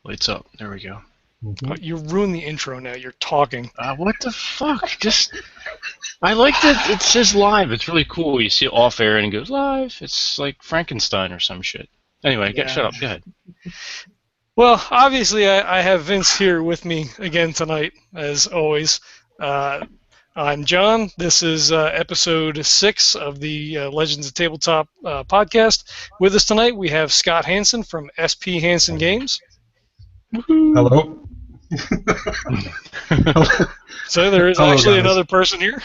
Lights up. There we go. Mm-hmm. You ruined the intro now. You're talking. What the fuck? Just I like that it says live. It's really cool. You see it off air and it goes live. It's like Frankenstein or some shit. Anyway, shut Yeah. up. Go ahead. Well, obviously, I have Vince here with me again tonight, as always. Uh, I'm John. This is episode 6 of the Legends of Tabletop podcast. With us tonight, we have Scott Hansen from SP Hansen Games. Hello. So there is Hello, actually guys. another person here.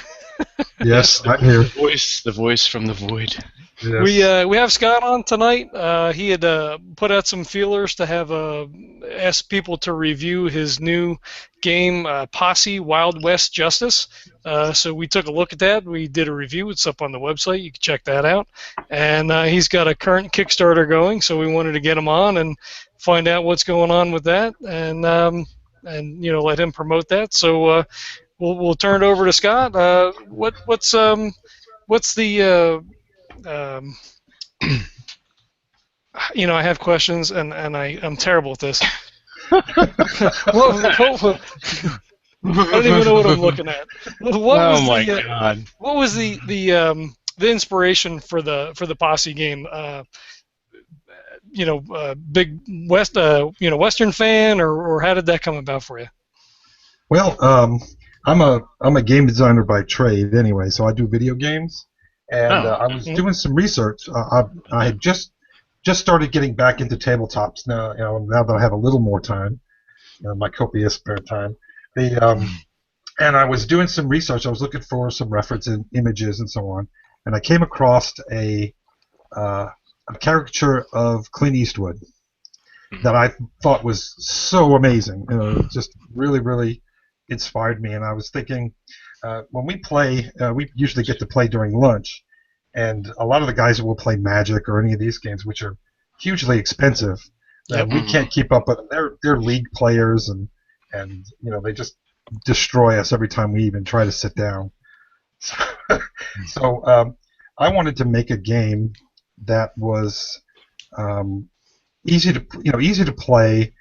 Yes, I'm here. The voice from the void. Yes. We have Scott on tonight. He had put out some feelers to have ask people to review his new game, Posse Wild West Justice. So we took a look at that. We did a review. It's up on the website. You can check that out. And he's got a current Kickstarter going, so we wanted to get him on and find out what's going on with that, and let him promote that. So we'll turn it over to Scott. What's the I have questions, and I'm terrible at this. I don't even know what I'm looking at. God! What was the inspiration for the Posse game? Big Western fan, or how did that come about for you? Well, I'm a game designer by trade anyway, so I do video games, and I was doing some research. I had just started getting back into tabletops now. Now that I have a little more time, my copious spare time. And I was doing some research. I was looking for some reference images and so on, and I came across a caricature of Clint Eastwood that I thought was so amazing. It just really, really inspired me. And I was thinking, when we play, we usually get to play during lunch, and a lot of the guys will play Magic or any of these games, which are hugely expensive. Yep. We can't keep up with them. They're league players, and they just destroy us every time we even try to sit down. So I wanted to make a game that was easy to play,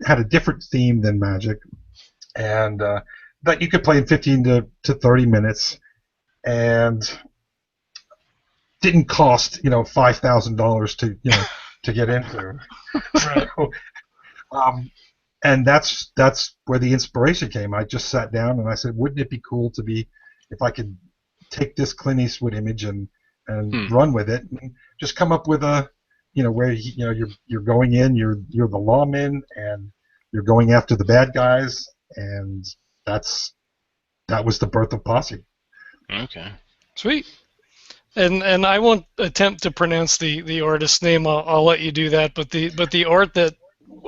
had a different theme than Magic, and that you could play in 15 to 30 minutes, and didn't cost $5,000 to get into. Right. So, and that's where the inspiration came. I just sat down and I said, wouldn't it be cool if I could take this Clint Eastwood image and run with it, and just come up with where you're going in, you're the lawman, and you're going after the bad guys, and that was the birth of Posse. Okay. Sweet. And I won't attempt to pronounce the artist's name. I'll let you do that. But the art that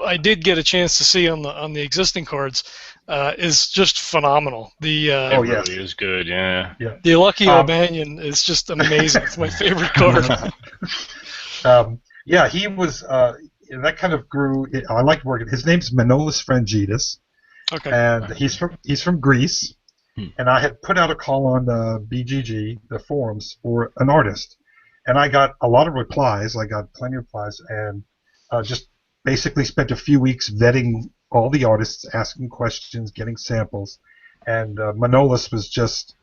I did get a chance to see on the existing cards is just phenomenal. It really is good. Yeah. The Lucky O'Banion is just amazing. It's my favorite card. He was. That kind of grew. I liked working. His name's Manolis Frangidas, Okay. and he's from Greece. And I had put out a call on BGG, the forums, for an artist, and I got a lot of replies. I got plenty of replies, and just basically spent a few weeks vetting all the artists, asking questions, getting samples. And Manolis was just,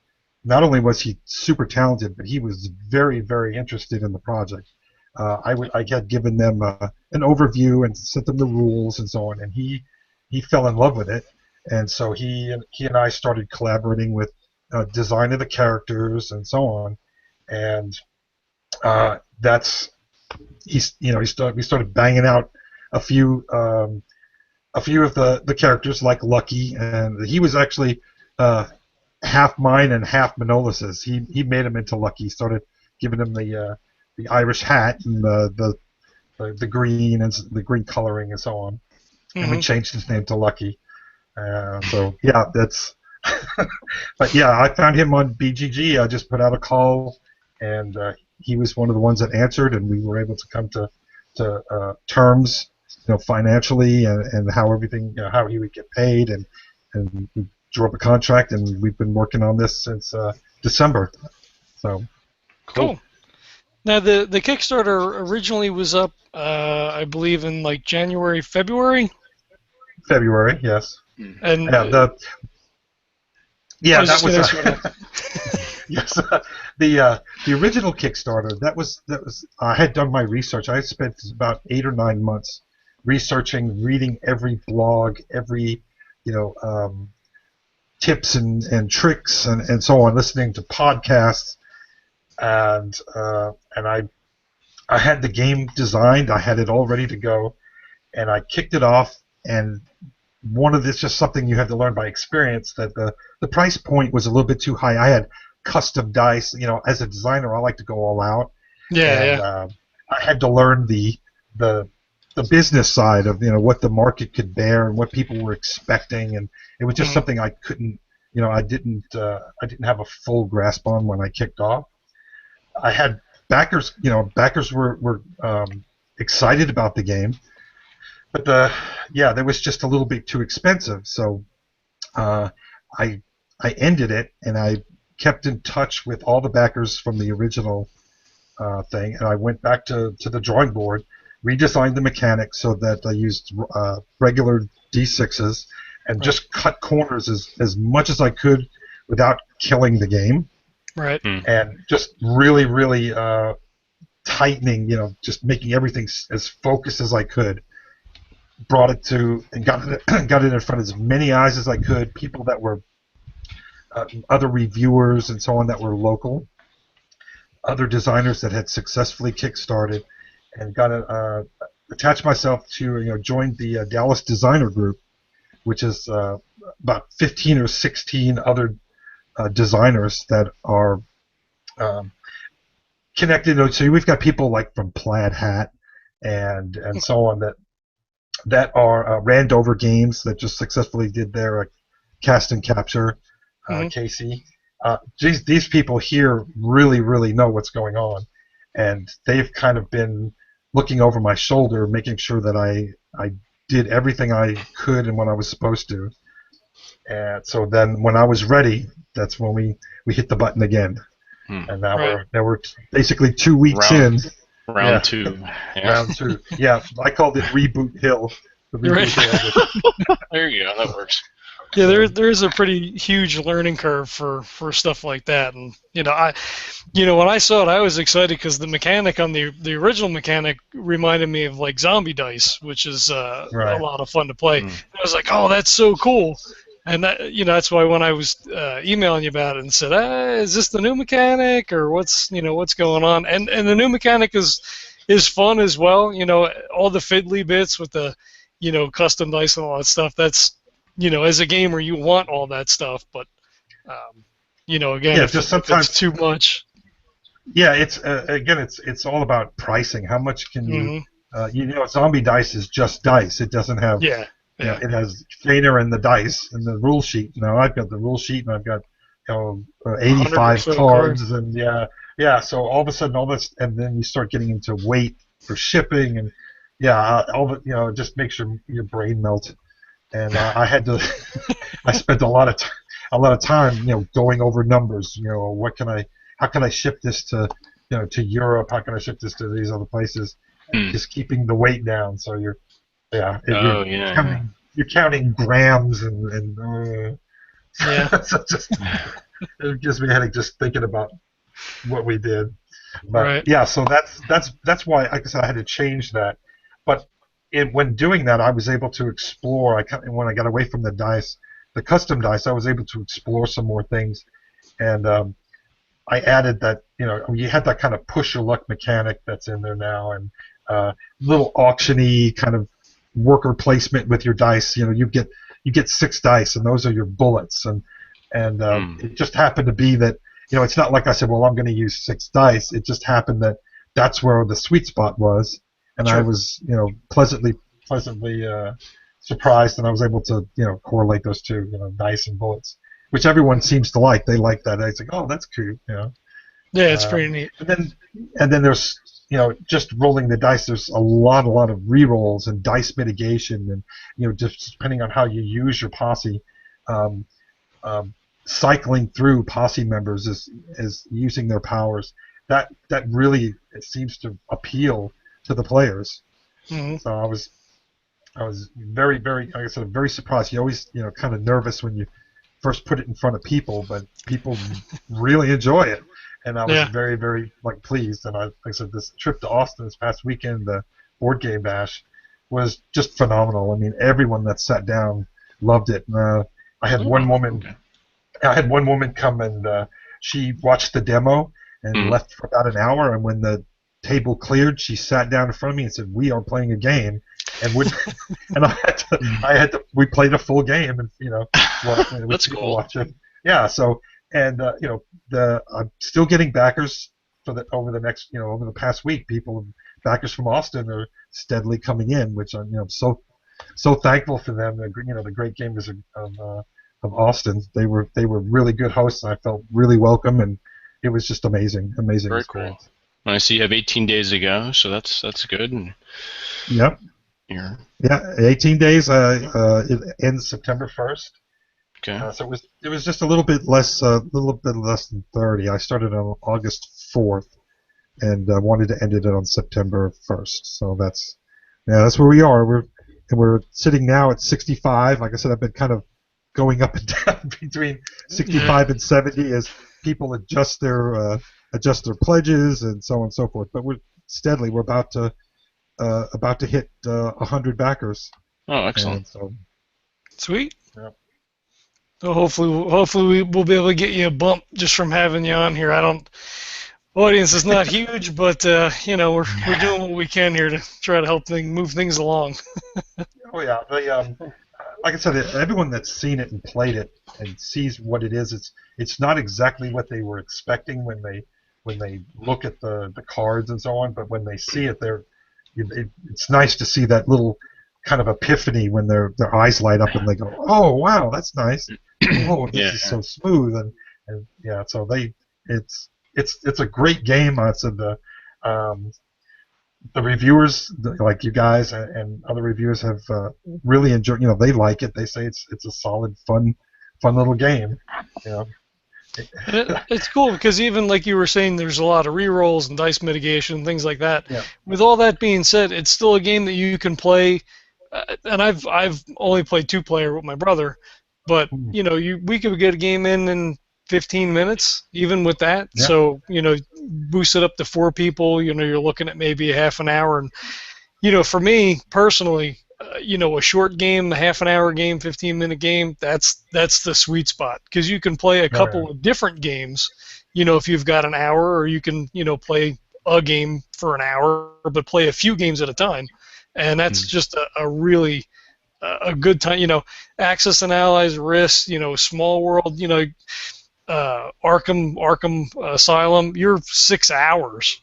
not only was he super talented, but he was very, very interested in the project. I had given them an overview and sent them the rules and so on, and he fell in love with it. And so he and I started collaborating with design of the characters and so on, and we started banging out a few of the characters, like Lucky, and he was actually half mine and half Manolis's. He made him into Lucky. He started giving him the Irish hat and the green and the green coloring and so on, and we changed his name to Lucky. That's. But I found him on BGG. I just put out a call, and he was one of the ones that answered, and we were able to come to terms, financially, and how everything, how he would get paid, and we drew up a contract, and we've been working on this since December. So cool. Now the Kickstarter originally was up, I believe, in like January, February. February, yes. And yeah, that was yes. The original Kickstarter, that was I had done my research. I spent about 8 or 9 months researching, reading every blog, every tips and tricks and so on, listening to podcasts, and I had the game designed. I had it all ready to go, and I kicked it off. And one of this, just something you have to learn by experience, that the price point was a little bit too high. I had custom dice. As a designer, I like to go all out. I had to learn the business side of what the market could bear and what people were expecting, and it was just something I couldn't. I didn't have a full grasp on when I kicked off. I had backers. Backers were excited about the game, but that was just a little bit too expensive. So I ended it, and I kept in touch with all the backers from the original thing, and I went back to the drawing board, redesigned the mechanics so that I used regular D6s and just cut corners as much as I could without killing the game. Right. And just really, really tightening, just making everything as focused as I could. Brought it to and got it in front of as many eyes as I could. People that were other reviewers and so on that were local, other designers that had successfully kickstarted, and got attached myself to joined the Dallas Designer Group, which is about 15 or 16 other designers that are connected. So we've got people like from Plaid Hat and so on that are Randover Games that just successfully did their cast and capture. Casey, these people here really, really know what's going on, and they've kind of been looking over my shoulder, making sure that I did everything I could and what I was supposed to. And so then when I was ready, that's when we hit the button again. And now we're basically 2 weeks in. Round two. Yeah. Round two. Yeah, I called it Reboot Hill. The Reboot Hill. There you go. That works. Yeah, there is a pretty huge learning curve for stuff like that, and when I saw it, I was excited because the mechanic on the original mechanic reminded me of like zombie dice, which is a lot of fun to play. And I was like, oh, that's so cool, and that's why when I was emailing you about it and said, is this the new mechanic or what's going on? And the new mechanic is fun as well. All the fiddly bits with the custom dice and all that stuff. That's as a gamer, you want all that stuff, but again, if it's too much. Yeah, it's all about pricing. How much can you? Zombie dice is just dice. It doesn't have. Yeah. It has Thaner and the dice and the rule sheet. I've got the rule sheet and I've got 85 cards and So all of a sudden, all this, and then you start getting into weight for shipping and all the just makes your brain melt. And I had to. I spent a lot of time, going over numbers. How can I ship this to Europe? How can I ship this to these other places? Just keeping the weight down. So you're counting grams and so it gives me a headache just thinking about what we did. But so that's why, like I said, I had to change that. But when doing that, I was able to explore. When I got away from the custom dice, I was able to explore some more things, and I added that. You had that kind of push your luck mechanic that's in there now, and little auction-y kind of worker placement with your dice. You get 6 dice, and those are your bullets, and it just happened to be that it's not like I said, well, I'm going to use 6 dice. It just happened that that's where the sweet spot was. And I was, pleasantly surprised, and I was able to, correlate those two, dice and bullets, which everyone seems to like. They like that. It's like, oh, that's cool, Yeah, it's pretty neat. And then there's, just rolling the dice. There's a lot of re-rolls and dice mitigation, and just depending on how you use your posse, cycling through posse members is using their powers. That really, it seems to appeal to the players. So was very, very, like I said, very surprised. You always, kind of nervous when you first put it in front of people, but people really enjoy it, and I was very, very pleased. And like I said, this trip to Austin this past weekend, the board game bash, was just phenomenal. I mean, everyone that sat down loved it. And, I had one woman. Okay. I had one woman come and she watched the demo and left for about an hour. And when the table cleared, she sat down in front of me and said, "We are playing a game," and and I had to. We played a full game, and with That's people cool. watching. Yeah. So and I'm still getting backers for over the past week. Backers from Austin are steadily coming in, which I'm so thankful for them. The great gamers of Austin. They were really good hosts, and I felt really welcome, and it was just amazing Very experience. cool. And I see you have 18 days to go, so that's good. And Yep. yeah. 18 days. It ends September 1st. Okay. So it was just a little bit less than 30. I started on August 4th, and wanted to end it on September 1st. So that's where we are. We're sitting now at 65. Like I said, I've been kind of going up and down between 65 and 70 as people adjust their pledges and so on and so forth. But we're about to hit 100 backers. Oh, excellent. And so, Sweet. yeah. So hopefully we'll be able to get you a bump just from having you on here. Audience is not huge, but we're doing what we can here to try to help move things along. Oh yeah, like I said, everyone that's seen it and played it and sees what it is, it's not exactly what they were expecting when they look at the cards and so on. But when they see it, it's nice to see that little kind of epiphany when their eyes light up and they go, "Oh wow, that's nice! Oh, this is so smooth!" And yeah, so it's a great game. I said the reviewers, like you guys and other reviewers, have really enjoyed. They like it. They say it's a solid, fun little game. It's cool because even like you were saying, there's a lot of rerolls and dice mitigation and things like that. Yeah. With all that being said, it's still a game that you can play. And I've only played 2-player with my brother, but we could get a game in 15 minutes, even with that. Yeah. So, boost it up to 4 people, you're looking at maybe a half an hour. And, for me personally, a short game, a half an hour game, 15-minute game, that's the sweet spot. Because you can play a couple of different games, if you've got an hour, or you can, play a game for an hour, but play a few games at a time. And that's just a really a good time. Axis and Allies, Risk, Small World, Arkham Asylum, you're 6 hours.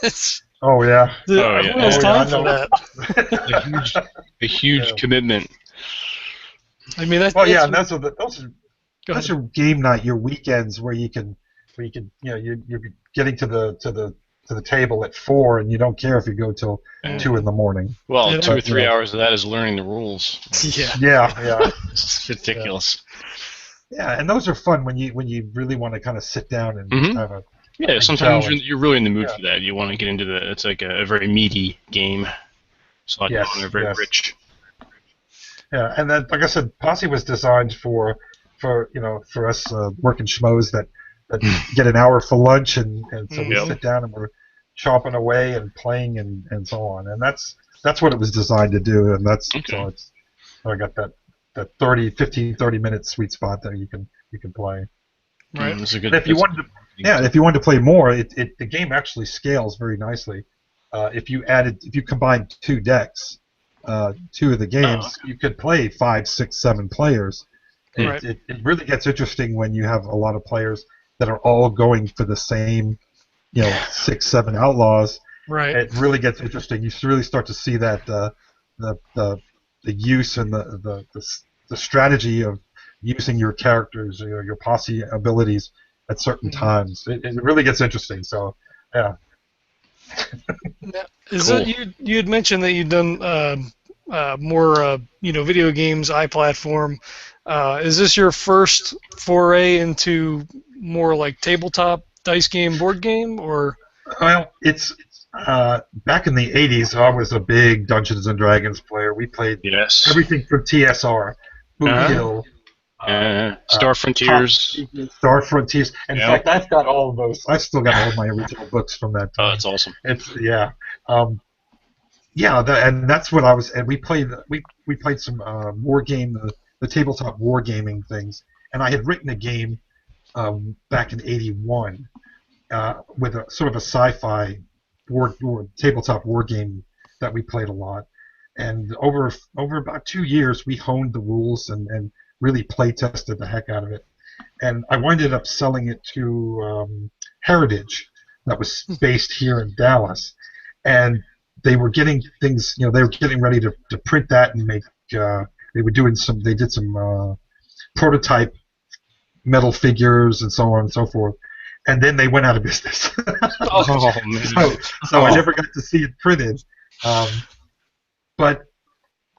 It's Oh yeah. who has time for that? A huge commitment. I mean, that's and those are game night, your weekends where you can you're getting to the table at 4 and you don't care if you go till 2 in the morning. Well, 2 or 3 hours of that is learning the rules. Yeah. It's ridiculous. Yeah, and those are fun when you really want to kind of sit down and have a sometimes you're really in the mood for that. You want to get into it's like a very meaty game. It's like very rich. Yeah, and then like I said, Posse was designed for us working schmoes that get an hour for lunch, and so we sit down and we're chopping away and playing and so on, and that's what it was designed to do, and so I got that 30 minute sweet spot that you can play. Right. That's a good. If you wanted to play more, the game actually scales very nicely. If you combined 2 decks, 2 of the games, you could play 5, 6, 7 players. It really gets interesting when you have a lot of players that are all going for the same, 6, 7 outlaws. Right. It really gets interesting. You really start to see that the use and the strategy of using your characters, your posse abilities at certain times. It really gets interesting. So, yeah. You had mentioned that you'd done more video games, iPlatform. Is this your first foray into more like tabletop dice game, board game, or? Well, it's Back in the 80s, I was a big Dungeons and Dragons player. We played Yes. everything from TSR, Booty Hill, Star Frontiers. Star Frontiers. In Yep. fact, I've got all of those. I've still got all of my original books from that Oh, time. that's awesome. It's and that's what I was. And we played some war game, the tabletop wargaming things. And I had written a game back in '81 with a sort of a sci-fi tabletop war game that we played a lot. And over about 2 years, we honed the rules and really play tested the heck out of it. And I winded up selling it to Heritage, that was based here in Dallas. And they were getting things, they were getting ready to print that and make. They did some prototype metal figures and so on and so forth. And then they went out of business. Oh, man. So I never got to see it printed. But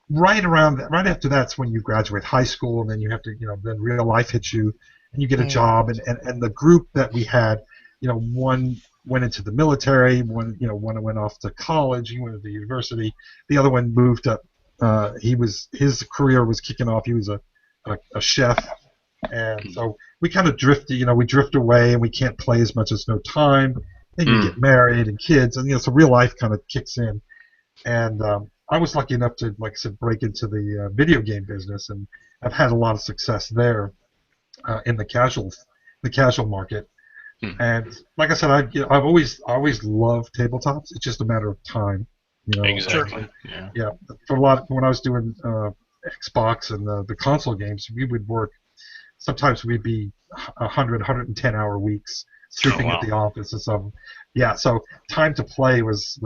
right after that's when you graduate high school, and then you have to, then real life hits you, and you get a job. And the group that we had, one went into the military, one went off to college, he went to university. The other one moved up. His career was kicking off. He was a chef. And so we kind of drift, we drift away, and we can't play as much as no time. Then you get married and kids, and so real life kind of kicks in. And I was lucky enough to, like I said, break into the video game business, and I've had a lot of success there in the casual market. And like I said, I've always loved tabletops. It's just a matter of time. Exactly. Yeah. When I was doing Xbox and the console games, we would work. Sometimes we'd be 110 hour weeks sleeping at the office and stuff. Yeah, so time to play was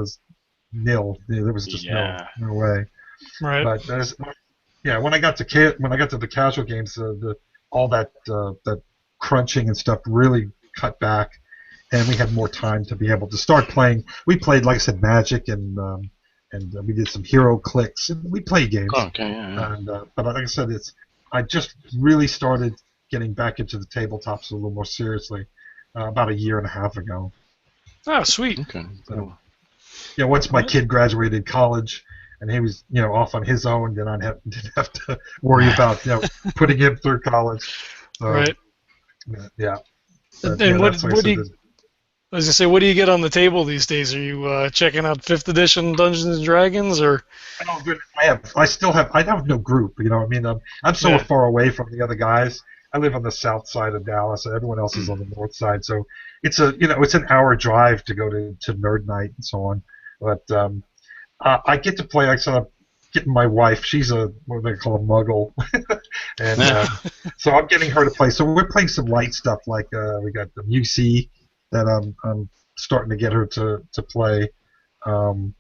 nil. There was just no way. Right. But when I got to the casual games, all that crunching and stuff really cut back, and we had more time to be able to start playing. We played, like I said, Magic, and we did some Hero Clicks, and we played games. Oh, okay, yeah. And but like I said, I just really started getting back into the tabletops a little more seriously about a year and a half ago. Oh, sweet. Okay. So, once my kid graduated college and he was, off on his own, then I didn't have to worry about, putting him through college. So, right. Yeah. But, and what do you? I was gonna say, what do you get on the table these days? Are you checking out 5th edition Dungeons and Dragons, or? I have no group. You know what I mean? I'm so far away from the other guys. I live on the south side of Dallas, and everyone else is on the north side. So it's it's an hour drive to go to Nerd Night and so on. But I get to play. Like I said, I'm getting my wife. She's what they call a muggle, and so I'm getting her to play. So we're playing some light stuff, like we got the UC that I'm starting to get her to play. And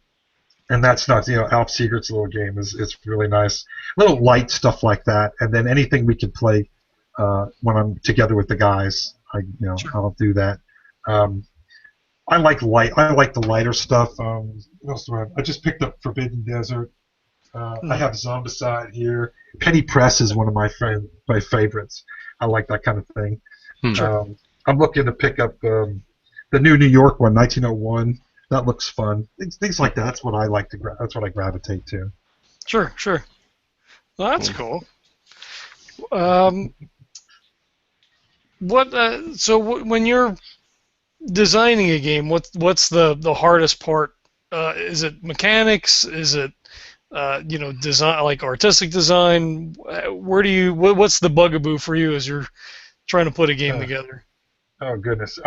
that's not, Alp Secret's little game is really nice. Little light stuff like that, and then anything we can play when I'm together with the guys, I'll do that. I like the lighter stuff. What else do I have? I just picked up Forbidden Desert. I have Zombicide here. Penny Press is one of my favorites. I like that kind of thing. I'm looking to pick up the new New York one, 1901. That looks fun. Things like that. That's what I like that's what I gravitate to. Sure. Well, that's cool. When you're designing a game, what's the hardest part? Is it mechanics? Is it design, like artistic design? What's the bugaboo for you as you're trying to put a game together? Oh goodness.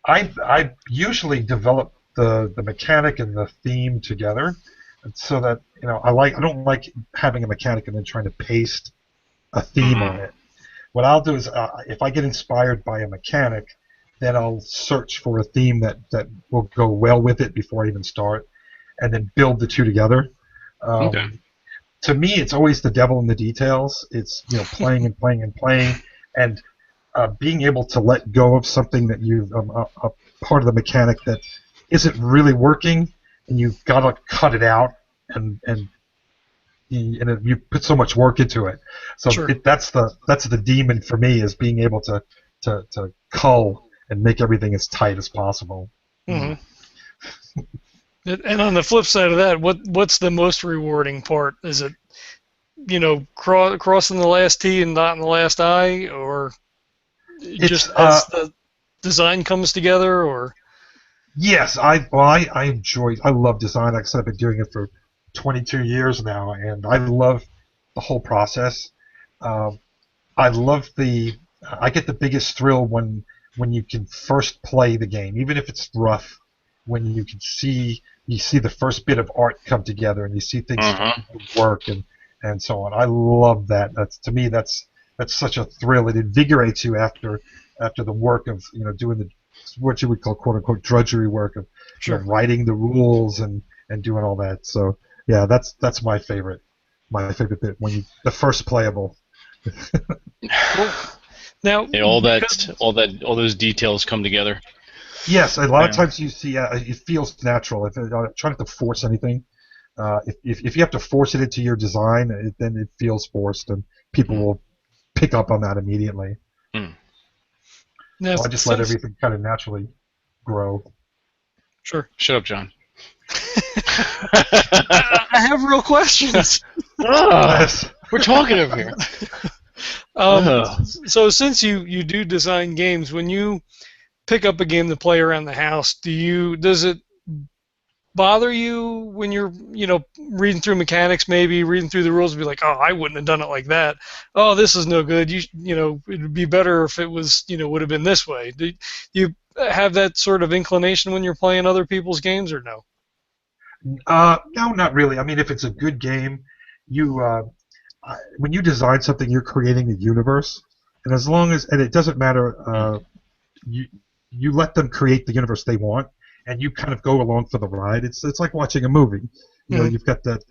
I usually develop the mechanic and the theme together, so that I don't like having a mechanic and then trying to paste a theme on it. What I'll do is if I get inspired by a mechanic, then I'll search for a theme that will go well with it before I even start, and then build the two together. To me, it's always the devil in the details. It's playing and playing and playing, and being able to let go of something that you've a part of the mechanic that isn't really working, and you've got to cut it out, and you put so much work into it. So that's the demon for me, is being able to cull and make everything as tight as possible. And on the flip side of that, what's the most rewarding part? Is it, crossing the last T and dotting the last I, or just as the design comes together, or? Yes, I love design. Like I said, I've been doing it for 22 years now, and I love the whole process. Um, I love I get the biggest thrill when you can first play the game, even if it's rough. When you see the first bit of art come together, and you see things work and so on. I love that. To me, that's such a thrill. It invigorates you after the work of doing what you would call quote unquote drudgery work of writing the rules and doing all that. So yeah, that's my favorite bit when the first playable. Now, all those details come together. Yes, a lot of times you see it feels natural. If try not to force anything. If you have to force it into your design, then it feels forced, and people will pick up on that immediately. Now, so I just let everything kind of naturally grow. Sure. Shut up, John. I have real questions. We're talking over here. So since you do design games, when you pick up a game to play around the house, does it bother you when you're reading through mechanics, maybe reading through the rules, and be like, oh, I wouldn't have done it like that. Oh, this is no good. It'd be better if it was would have been this way. Do you have that sort of inclination when you're playing other people's games, or no? No, not really. I mean, if it's a good game, when you design something, you're creating a universe, and and it doesn't matter, you let them create the universe they want, and you kind of go along for the ride. It's like watching a movie. You've got that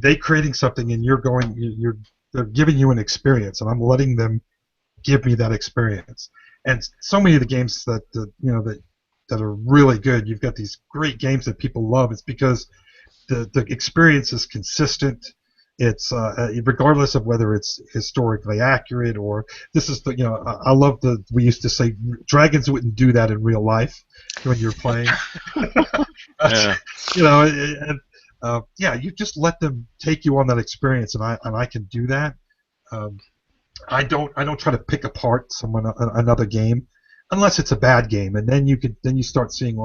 they creating something, and they're giving you an experience, and I'm letting them give me that experience. And so many of the games that are really good, you've got these great games that people love. It's because the experience is consistent. It's regardless of whether it's historically accurate or this is I love we used to say dragons wouldn't do that in real life when you're playing. You just let them take you on that experience, and I can do that. I don't try to pick apart another game unless it's a bad game, and then you start seeing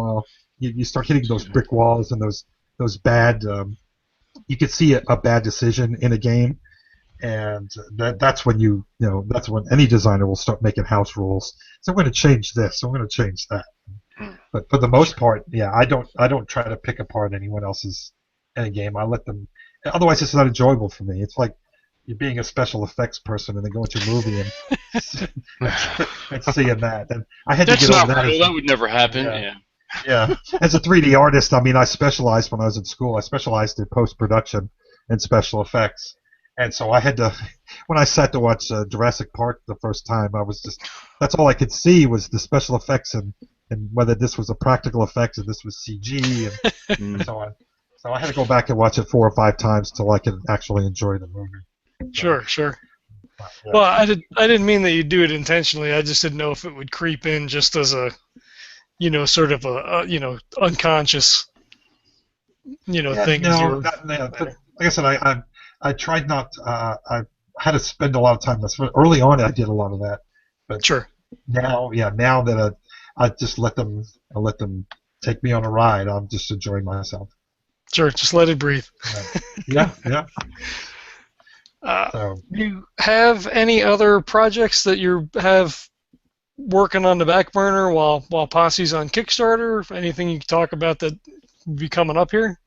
you start hitting those brick walls and those bad. You could see a bad decision in a game, and that's when that's when any designer will start making house rules. So I'm going to change this. I'm going to change that. But for the most part, I don't try to pick apart anyone else's in a game. I let them. Otherwise, it's not enjoyable for me. It's like you're being a special effects person and then going to a movie and seeing that. And I had to get over that. That would never happen. Yeah. As a 3D artist, I mean, I specialized when I was in school. I specialized in post-production and special effects. And so I had to, when I sat to watch Jurassic Park the first time, that's all I could see was the special effects and whether this was a practical effect or this was CG and so on. So I had to go back and watch it 4 or 5 times till I could actually enjoy the movie. Sure. Yeah. Well, I didn't mean that you do it intentionally. I just didn't know if it would creep in just as a sort of a unconscious thing. No, like I said, I tried not. I had to spend a lot of time. Early on, I did a lot of that. But sure. Now that I just let them take me on a ride, I'm just enjoying myself. Sure, just let it breathe. Yeah. Do you have any other projects that you have working on the back burner while Posse's on Kickstarter? Anything you can talk about that will be coming up here?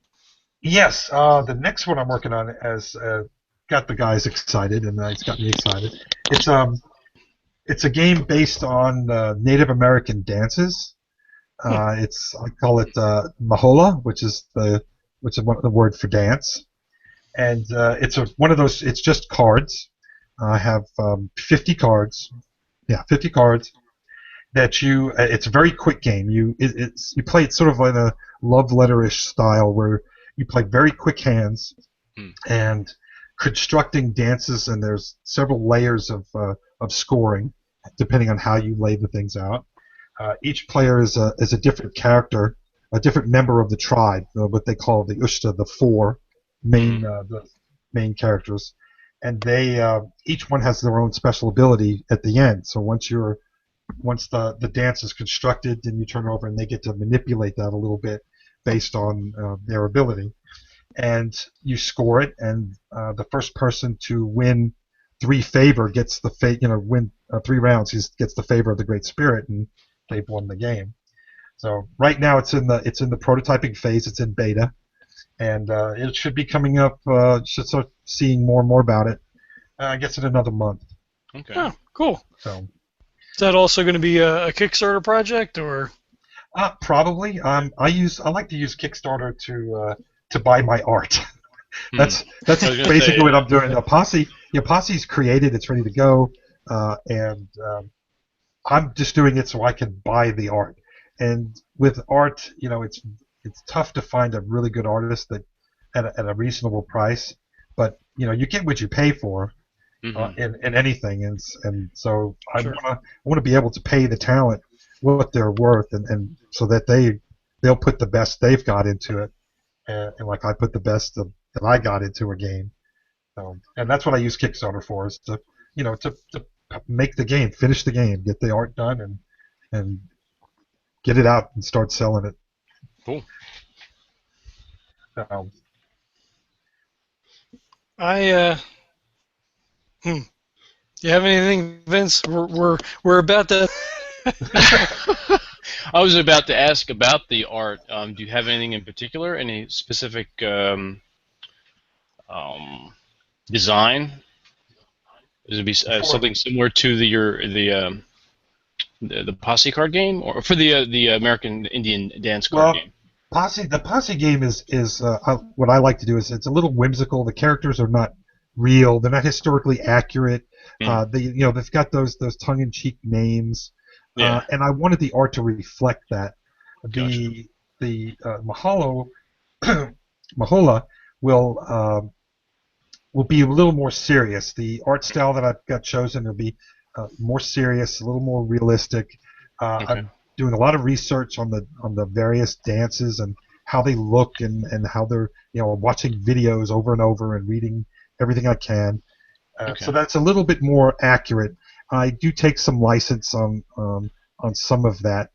Yes, the next one I'm working on has got the guys excited, and it's got me excited. It's a game based on Native American dances. I call it Mahola, which is the word for dance, and it's one of those. It's just cards. I have 50 cards. Yeah, 50 cards. It's a very quick game. You play it sort of in a love letter-ish style where you play very quick hands and constructing dances, and there's several layers of scoring depending on how you lay the things out. Each player is a different character a different member of the tribe, what they call the Ushta, the four the main characters, and they each one has their own special ability at the end. So once the dance is constructed, then you turn over and they get to manipulate that a little bit based on their ability, and you score it, and the first person to win 3 favor gets the win 3 rounds. He gets the favor of the Great Spirit, and they've won the game. So right now it's in the prototyping phase. It's in beta, and it should be coming up. Should start seeing more and more about it. I guess in another month. Okay. Oh, cool. So is that also going to be a Kickstarter project, or? Probably. I like to use Kickstarter to buy my art. That's basically what I'm doing. Posse's created. It's ready to go, and I'm just doing it so I can buy the art. And with art, it's tough to find a really good artist that at a reasonable price. But you get what you pay for in anything, and so I want to be able to pay the talent what they're worth, and so that they'll put the best they've got into it, and like I put the best that I got into a game. And that's what I use Kickstarter for, is to make the game, finish the game, get the art done, and get it out and start selling it. Cool. You have anything, Vince? We're about to. I was about to ask about the art. Do you have anything in particular? Any specific design? Is it be something similar to the Posse card game, or for the American Indian dance card game? The Posse game is what I like to do is it's a little whimsical. The characters are not real. They're not historically accurate. They've got those tongue-in-cheek names, and I wanted the art to reflect that. Gotcha. The Mahola will be a little more serious. The art style that I've got chosen will be more serious, a little more realistic. I'm doing a lot of research on the various dances and how they look, and how they're watching videos over and over and reading everything I can. So that's a little bit more accurate. I do take some license on some of that,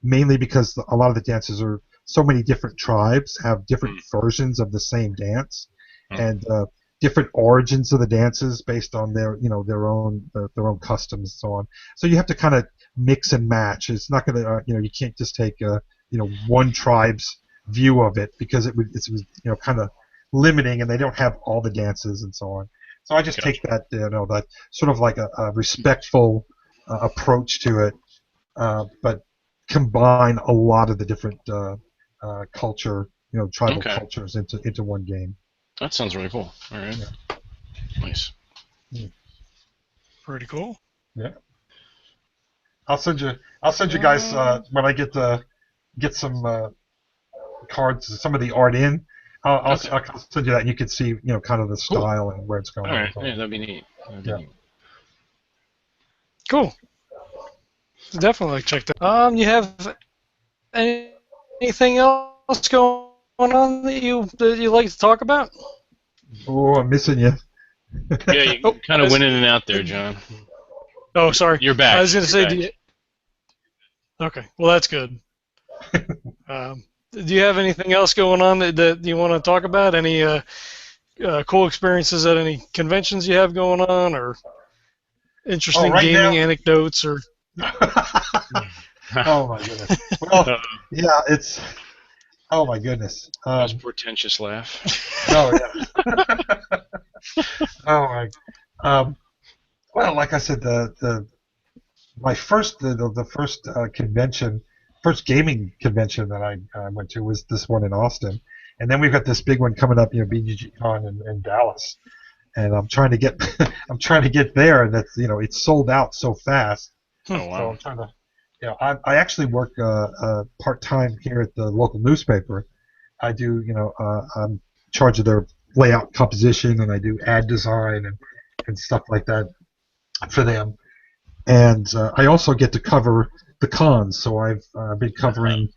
mainly because a lot of the dances are so many different tribes have different versions of the same dance, and different origins of the dances based on their own customs and so on. So you have to kind of mix and match. It's not going to you can't just take one tribe's view of it, because it's kind of limiting, and they don't have all the dances and so on. So I just take that that sort of like a respectful approach to it, but combine a lot of the different culture, tribal cultures into one game. That sounds really cool. All right. Yeah. Nice. Pretty cool. Yeah. I'll send you guys when I get some cards, some of the art in. I'll send you that, and you can see kind of the style and where it's going. All right. Yeah, that'd be neat. Cool. Definitely check that. You have anything else going on that you like to talk about? Oh, I'm missing you. Yeah, you kind of went in and out there, John. Oh, sorry. You're back. I was going to say, okay. Well, that's good. Do you have anything else going on that you want to talk about? Any cool experiences at any conventions you have going on, or interesting gaming anecdotes, or? Oh my goodness. Well, yeah, it's. Oh my goodness. That was a portentous laugh. Oh yeah. Oh my. Well, like I said, my first convention. First gaming convention that I went to was this one in Austin, and then we've got this big one coming up, BGG-Con in Dallas, and I'm trying to get there, and that's it's sold out so fast. Oh wow! So I'm trying to, I actually work part time here at the local newspaper. I do, I'm in charge of their layout composition, and I do ad design and stuff like that for them, and I also get to cover the cons, so I've been covering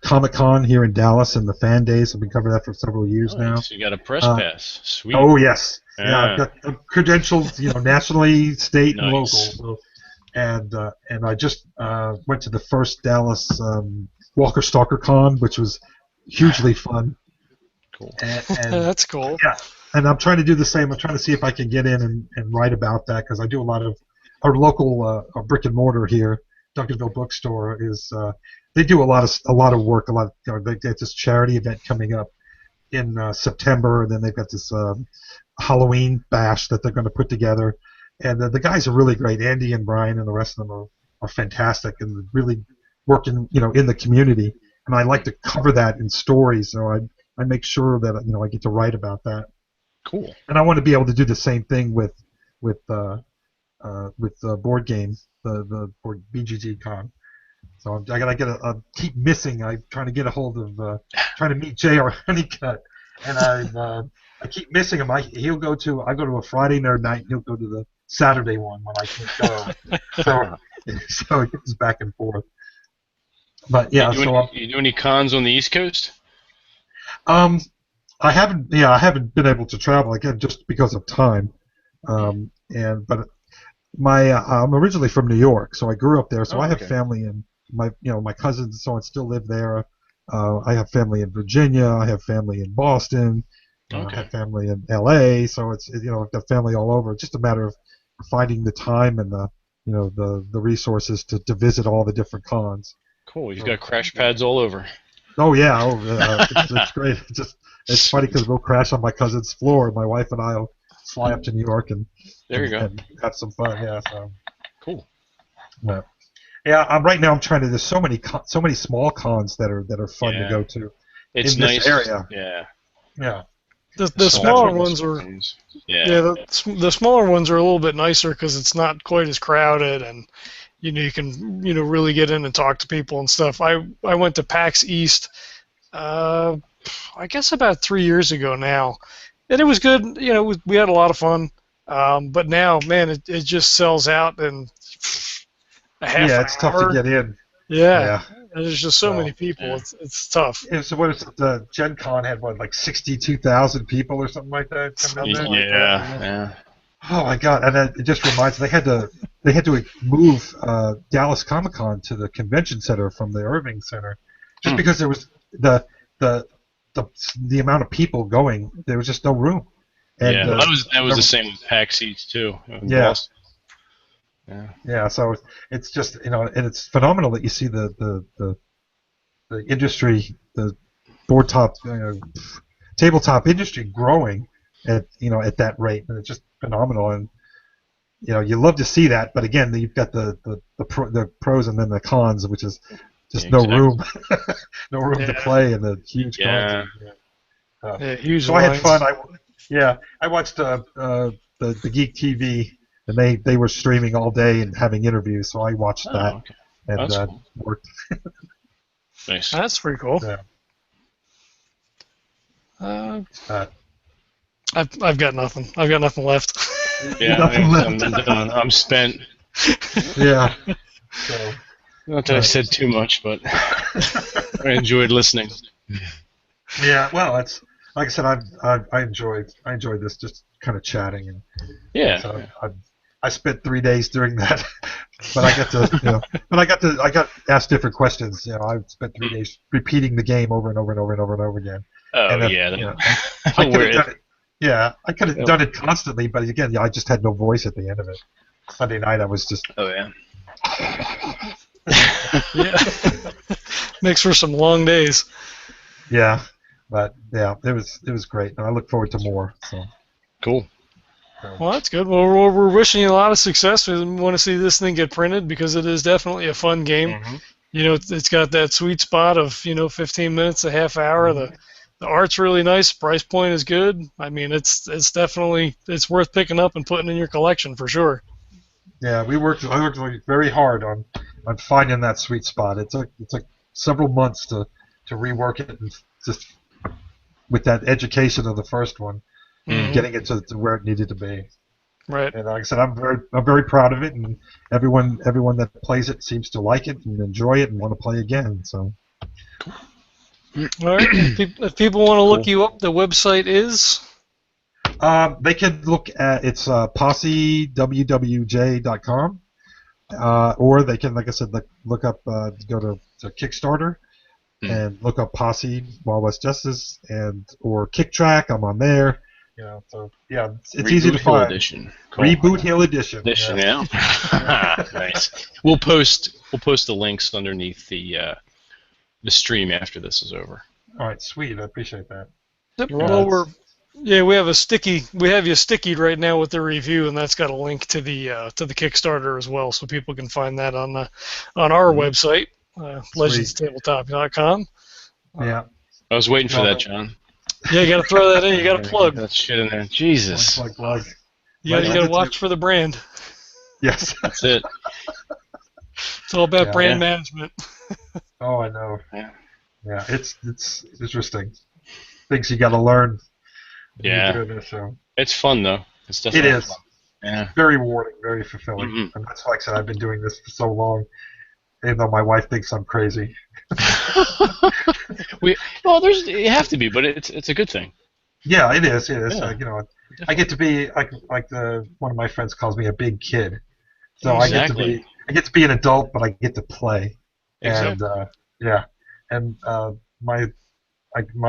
Comic-Con here in Dallas and the Fan Days. I've been covering that for several years now. So you got a press pass. Sweet. Oh yes, Yeah. I've got the credentials, nationally, state, and local. Nice. So, and I just went to the first Dallas Walker Stalker Con, which was hugely fun. Cool. And That's cool. yeah, and I'm trying to do the same. I'm trying to see if I can get in and write about that, because I do a lot of our local brick and mortar here. Duncanville Bookstore is they do a lot of work. They get this charity event coming up in September, and then they've got this Halloween bash that they're going to put together. And the guys are really great. Andy and Brian and the rest of them are fantastic and really working in the community. And I like to cover that in stories, so I make sure that I get to write about that. Cool. And I want to be able to do the same thing with the board game, the board BGG Con. So I gotta keep missing. I'm trying to get a hold of trying to meet J.R. Honeycutt, and I keep missing him. I go to a Friday night, and he'll go to the Saturday one when I can't go. so it's back and forth. But yeah, you do any cons on the East Coast? I haven't been able to travel again just because of time. But I'm originally from New York, so I grew up there. So I have family in my cousins and so on still live there. I have family in Virginia. I have family in Boston. I have family in L.A. So it's I've got family all over. It's just a matter of finding the time and the resources to visit all the different cons. Cool. You've got crash pads all over. Oh yeah, it's great. It's funny because we'll crash on my cousin's floor. My wife and I'll fly up to New York and have some fun. Yeah, so cool. Yeah, right now I'm trying to. There's so many small cons that are fun to go to. It's in nice. This area. Yeah. The smaller ones are. Yeah. The smaller ones are a little bit nicer because it's not quite as crowded, and you can really get in and talk to people and stuff. I went to PAX East, I guess about 3 years ago now, and it was good. We had a lot of fun. But now, man, it just sells out in a half an hour. It's tough to get in. Yeah. And there's just so many people. Yeah. It's tough. Yeah, so what is it? The Gen Con had like 62,000 people or something like that. Yeah. Oh my God! And then it just reminds me they had to move Dallas Comic Con to the convention center from the Irving Center, just because there was the amount of people going. There was just no room. And, that was the same with PAX East too. Yeah. Boston. Yeah. So it's just and it's phenomenal that you see the industry, the board top, tabletop industry growing at that rate, and it's just phenomenal. And you love to see that, but again, you've got the pros and then the cons, which is just no room to play in the huge cons. Huge. So lines. I had fun. I watched the Geek TV, and they were streaming all day and having interviews, so I watched that. Okay. And That's cool. worked. Nice. That's pretty cool. Yeah. I've got nothing. I've got nothing left. Yeah, I'm done. I'm spent. Yeah. So, Not that I said too much, but I enjoyed listening. Yeah. Well, it's like I said. I enjoyed this, just kind of chatting, and So I spent 3 days doing that, but I got to I got asked different questions. I spent 3 days repeating the game over and over and over and over and over again. Oh, and yeah. I could have done it. Yeah, I could have done it constantly, but again, I just had no voice at the end of it. Sunday night, I was just. Oh yeah. Yeah. Makes for some long days. Yeah, but yeah, it was great, and I look forward to more. So. Cool. Well, that's good. Well, we're wishing you a lot of success. We want to see this thing get printed because it is definitely a fun game. Mm-hmm. It's got that sweet spot of 15 minutes, a half hour. Mm-hmm. The art's really nice. Price point is good. I mean, it's definitely worth picking up and putting in your collection for sure. Yeah, I worked very hard on finding that sweet spot. It took several months to rework it, and just with that education of the first one, getting it to where it needed to be. Right. And like I said, I'm very proud of it, and everyone that plays it seems to like it and enjoy it and want to play again. So. All right. If people want to look you up, the website is. They can look at it's possewwj.com, or they can, like I said, look up go to Kickstarter and look up Posse Wild West Justice or Kick Track. I'm on there. So yeah, it's easy to find. Edition. Cool. Reboot Hill Edition. Yeah. Nice. We'll post the links underneath the stream after this is over. All right, sweet. I appreciate that. Yep. Well, we have you stickied right now with the review, and that's got a link to the Kickstarter as well, so people can find that on our website, legendstabletop.com. Yeah. I was waiting for that, John. Yeah, you got to throw that in. You got to plug that shit in there. Jesus. Plug. You got to watch for the brand. Yes. That's it. It's all about brand management. Oh, I know. Yeah. Yeah, it's interesting. Things you got to learn. Yeah. It's fun though. It's definitely fun. Yeah. Very rewarding, very fulfilling. And that's why I said I've been doing this for so long, even though my wife thinks I'm crazy. You have to be, but it's a good thing. Yeah, it is. It is. Yeah. I get to be like one of my friends calls me a big kid. So exactly. I get to be an adult, but I get to play. Exactly. And my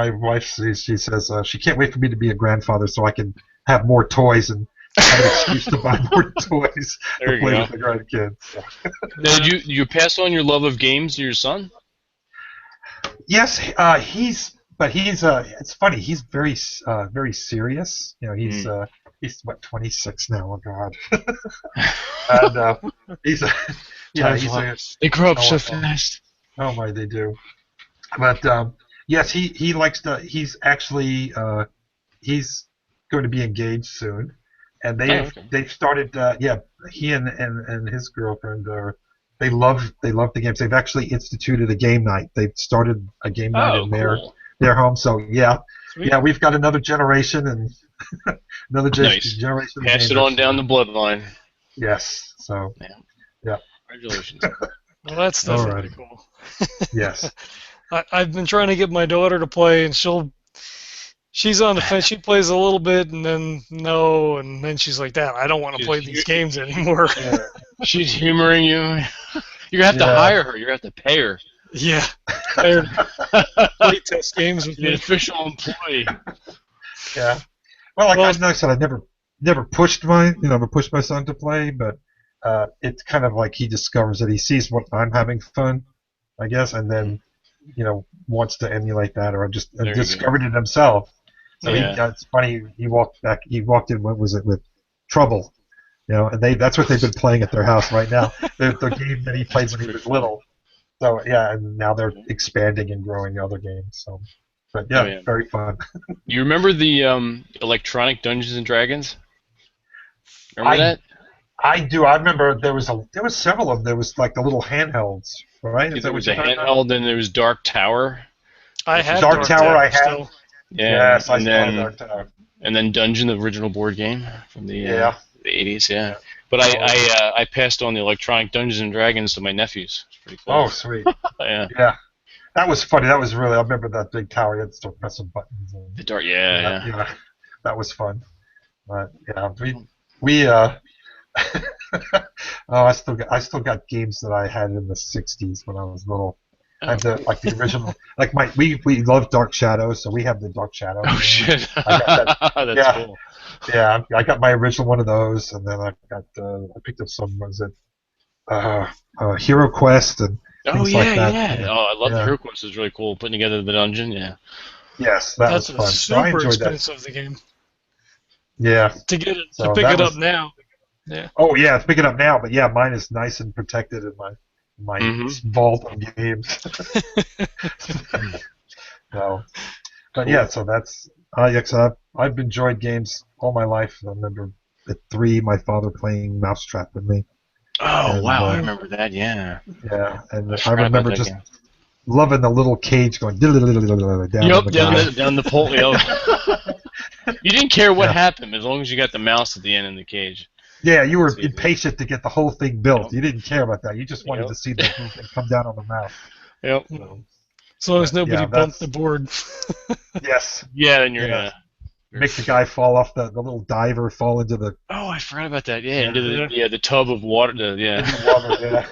wife, she says she can't wait for me to be a grandfather so I can have more toys and have an excuse to buy more toys to play with the grandkids. So. Now, did you pass on your love of games to your son? Yes, it's funny. He's very serious. He's what, 26 now. Oh God. And they grow up so fast. Oh my, they do. But yes, he likes to. He's actually he's going to be engaged soon, and they've started. He and his girlfriend they love the games. They've actually instituted a game night. They've started a game night in their home. So we've got another generation and another generation. Pass it on down the bloodline. Yes. So yeah. Congratulations. Well, that's definitely cool. Yes. I've been trying to get my daughter to play, and she's on the fence. She plays a little bit, and then no, and then she's like, "Dad, I don't want to play these games anymore." Yeah. She's humoring you. You're gonna have to hire her. You're gonna have to pay her. Yeah. Play test games with an official employee. Yeah. Well, like I said, I never pushed my son to play, but it's kind of like he discovers that he sees what I'm having fun, I guess, and then wants to emulate that, or just discovered it himself. So it's funny. He walked in. What was it with Trouble? And that's what they've been playing at their house right now. the game that he played when he was little. So and now they're expanding and growing other games. So, but very fun. You remember the electronic Dungeons and Dragons? Remember that? I do. I remember there was several of them. There was like the little handhelds, right? There was a handheld, and there was Dark Tower. I had Dark Tower. I had. Still. Yeah. Yes, I had Dark Tower. And then Dungeon, the original board game from the 80s. Yeah. But I passed on the electronic Dungeons and Dragons to my nephews. It's pretty cool. Oh, sweet. Yeah. Yeah. That was funny. That was really. I remember that big tower. You had to start pressing buttons. And, the dark. Yeah. That was fun. But we I still got games that I had in the '60s when I was little. I have the original. We love Dark Shadows, so we have the Dark Shadows. Oh shit! I got that. That's cool. Yeah, I got my original one of those, and then I picked up some. Was it Hero Quest and things like that? Yeah. Oh, I love Hero Quest. It's really cool. Putting together the dungeon. Yeah. Yes, that's was fun. So I enjoyed expensive, the game. Yeah. To get it, to pick it up now. Yeah. Oh yeah, it's picking up now, but mine is nice and protected in my vault of games. So that's I've enjoyed games all my life. I remember at 3, my father playing Mousetrap with me. Oh wow, I remember that. Yeah. Yeah, and I remember just loving the little cage going down. Down the pole. You didn't care what happened as long as you got the mouse at the end in the cage. Yeah, you were impatient to get the whole thing built. You didn't care about that. You just wanted to see the thing come down on the mouse. Yep. As long as nobody Yeah, bumped the board. Yes. Yeah, then you're Yeah. Make the guy fall off the little diver, fall into the Oh, I forgot about that. Yeah, Yeah. into the tub of water. Yeah. water. Yeah.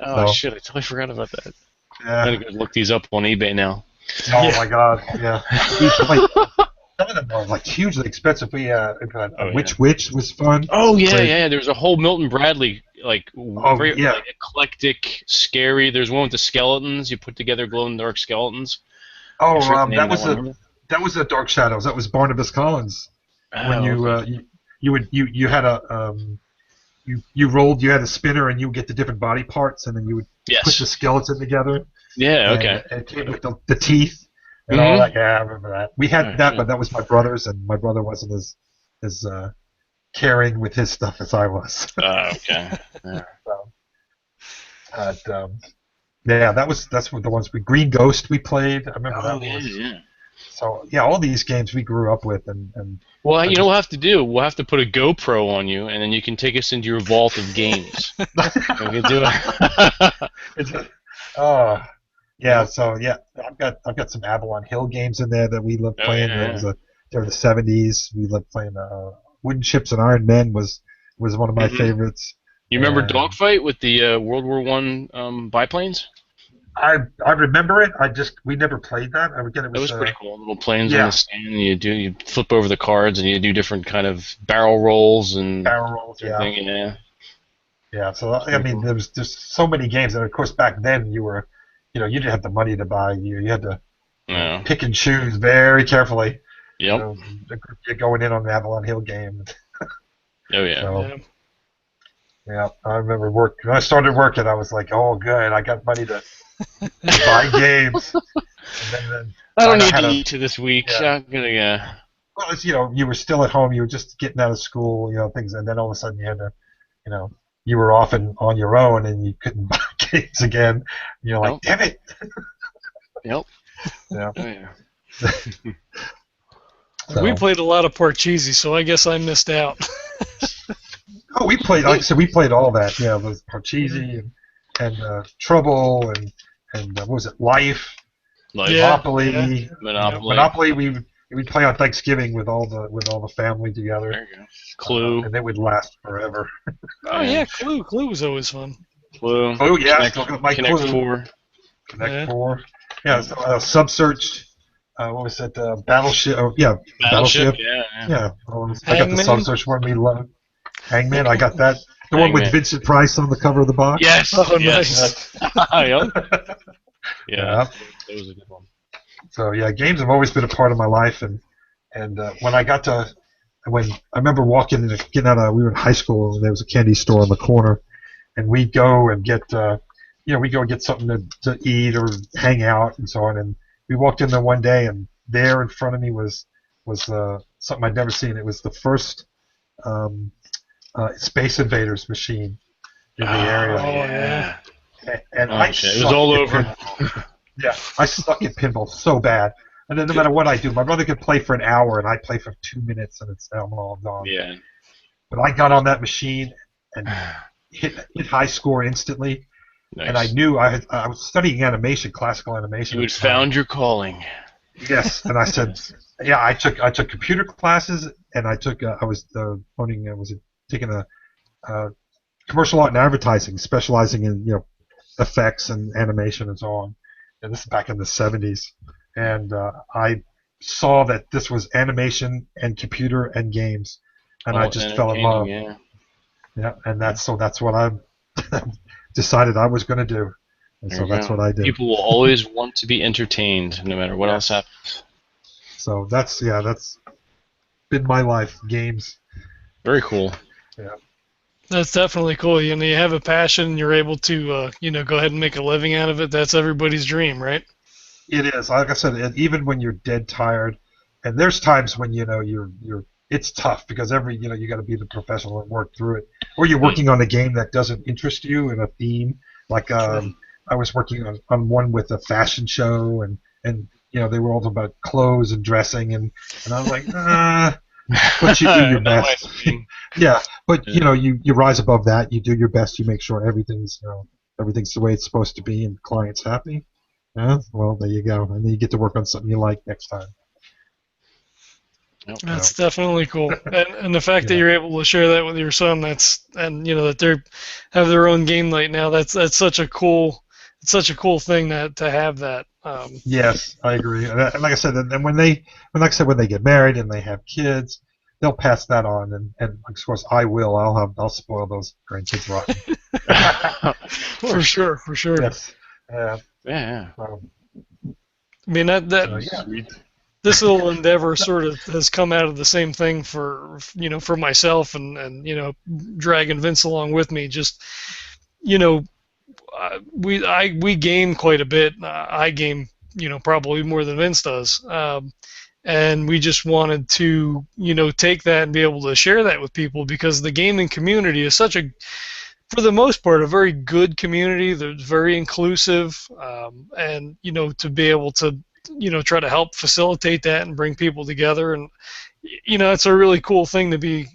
Oh So, shit! I totally forgot about that. I'm yeah. gonna go look these up on eBay now. Oh Yeah. my God. Yeah. We played. Some of them are like hugely expensive. We Witch was fun. Oh yeah, Great. yeah. There's a whole Milton Bradley very yeah. like, eclectic, scary. There's one with the skeletons. You put together glow in the dark skeletons. Oh, I forget the name of that was a Dark Shadows. That was Barnabas Collins. When okay. you had a you rolled, you had a spinner, and you would get the different body parts, and then you would put the skeleton together. Yeah. And Okay. it came with the teeth and all that. Yeah, I remember that. We had that, but that was my brother's, and my brother wasn't as caring with his stuff as I was. Okay. Yeah. Yeah, that's what the ones we Green Ghost we played. I remember that one. Yeah. So yeah, all these games we grew up with, and Well, you know what we'll have to do? We'll have to put a GoPro on you, and then you can take us into your vault of games. We can do it. Yeah. So yeah, I've got some Avalon Hill games in there that we loved playing. They were the '70s. We loved playing. Wooden Ships and Iron Men was one of my favorites. You remember Dogfight with the World War I biplanes? I remember it. We never played that. It was pretty cool. Little planes on the stand, and you flip over the cards, and you do different kind of barrel rolls and everything. Yeah. So I mean, there's so many games, and of course back then you didn't have the money to buy. You had to pick and choose very carefully. Yep. You're going in on the Avalon Hill game. Oh yeah. So, yeah, I remember when I started working, I was like, "Oh, good, I got money to buy games." And then I don't need to eat to this week. Yeah. I'm gonna. Well, it's, you were still at home. You were just getting out of school, things, and then all of a sudden you had to, you were off and on your own, and you couldn't buy games again. And you're like, "Damn it!" Yep. Yeah. Oh, yeah. So, we played a lot of Parcheesi, so I guess I missed out. oh, we played. Like I said, we played all that. Yeah, the Parcheesi and Trouble and what was it? Life. Monopoly. Yeah. Monopoly. We'd play on Thanksgiving with all the family together. There you go. Clue. And it would last forever. Oh yeah, Clue. Clue was always fun. Clue. Oh yeah, Connect Clue. 4. Connect 4. Yeah, so, Subsearch. What was it? Battleship. Oh, yeah, Battleship. Yeah. Yeah. I got the Subsearch one we loved. Hangman. I got that. The one with Vincent Price on the cover of the box. Yes. Oh, yes. Yep. Yeah. That was a good one. So yeah, games have always been a part of my life, and when I remember getting out we were in high school, and there was a candy store on the corner, and we'd go and get something to eat or hang out and so on, and we walked in there one day, and there in front of me was something I'd never seen. It was the first Space Invaders machine in the area. Oh yeah. And it was all over. Yeah, I suck at pinball so bad. And then no matter what I do, my brother could play for an hour, and I play for 2 minutes, and I'm all gone. Yeah. But I got on that machine and hit high score instantly. Nice. And I knew I was studying animation, classical animation. You had found your calling. Yes, and I said, yeah, I took computer classes, and I was taking a commercial art and advertising, specializing in effects and animation and so on. And this is back in the 70s, and I saw that this was animation and computer and games, and I just fell in love. Yeah, and that's what I decided I was going to do, and so that's what I did. People will always want to be entertained, no matter what else happens. So that's been my life, games. Very cool. Yeah. That's definitely cool. You have a passion, you're able to, go ahead and make a living out of it. That's everybody's dream, right? It is. Like I said, even when you're dead tired, and there's times when it's tough because you got to be the professional and work through it, or you're working on a game that doesn't interest you in a theme. Like I was working on one with a fashion show, and they were all about clothes and dressing, and I was like, but you do your best. Yeah, but you rise above that. You do your best. You make sure everything's the way it's supposed to be, and the client's happy. Well, there you go, and then you get to work on something you like next time. Yep. That's definitely cool, and the fact that Yeah. you're able to share that with your son, and that they have their own game night now. That's such a cool, it's such a cool thing to have that. Yes, I agree. And like I said, and when they get married and they have kids, they'll pass that on, and of course I will. I'll spoil those grandkids rotten. Of For course. sure, for sure. Yes. Yeah. Um, I mean that so yeah. Sweet. this little endeavor sort of has come out of the same thing for myself and dragging Vince along with me. Just you know, we game quite a bit. I game probably more than Vince does. And we just wanted to take that and be able to share that with people because the gaming community is such a, for the most part, a very good community. They're very inclusive, and to be able to try to help facilitate that and bring people together, and it's a really cool thing to be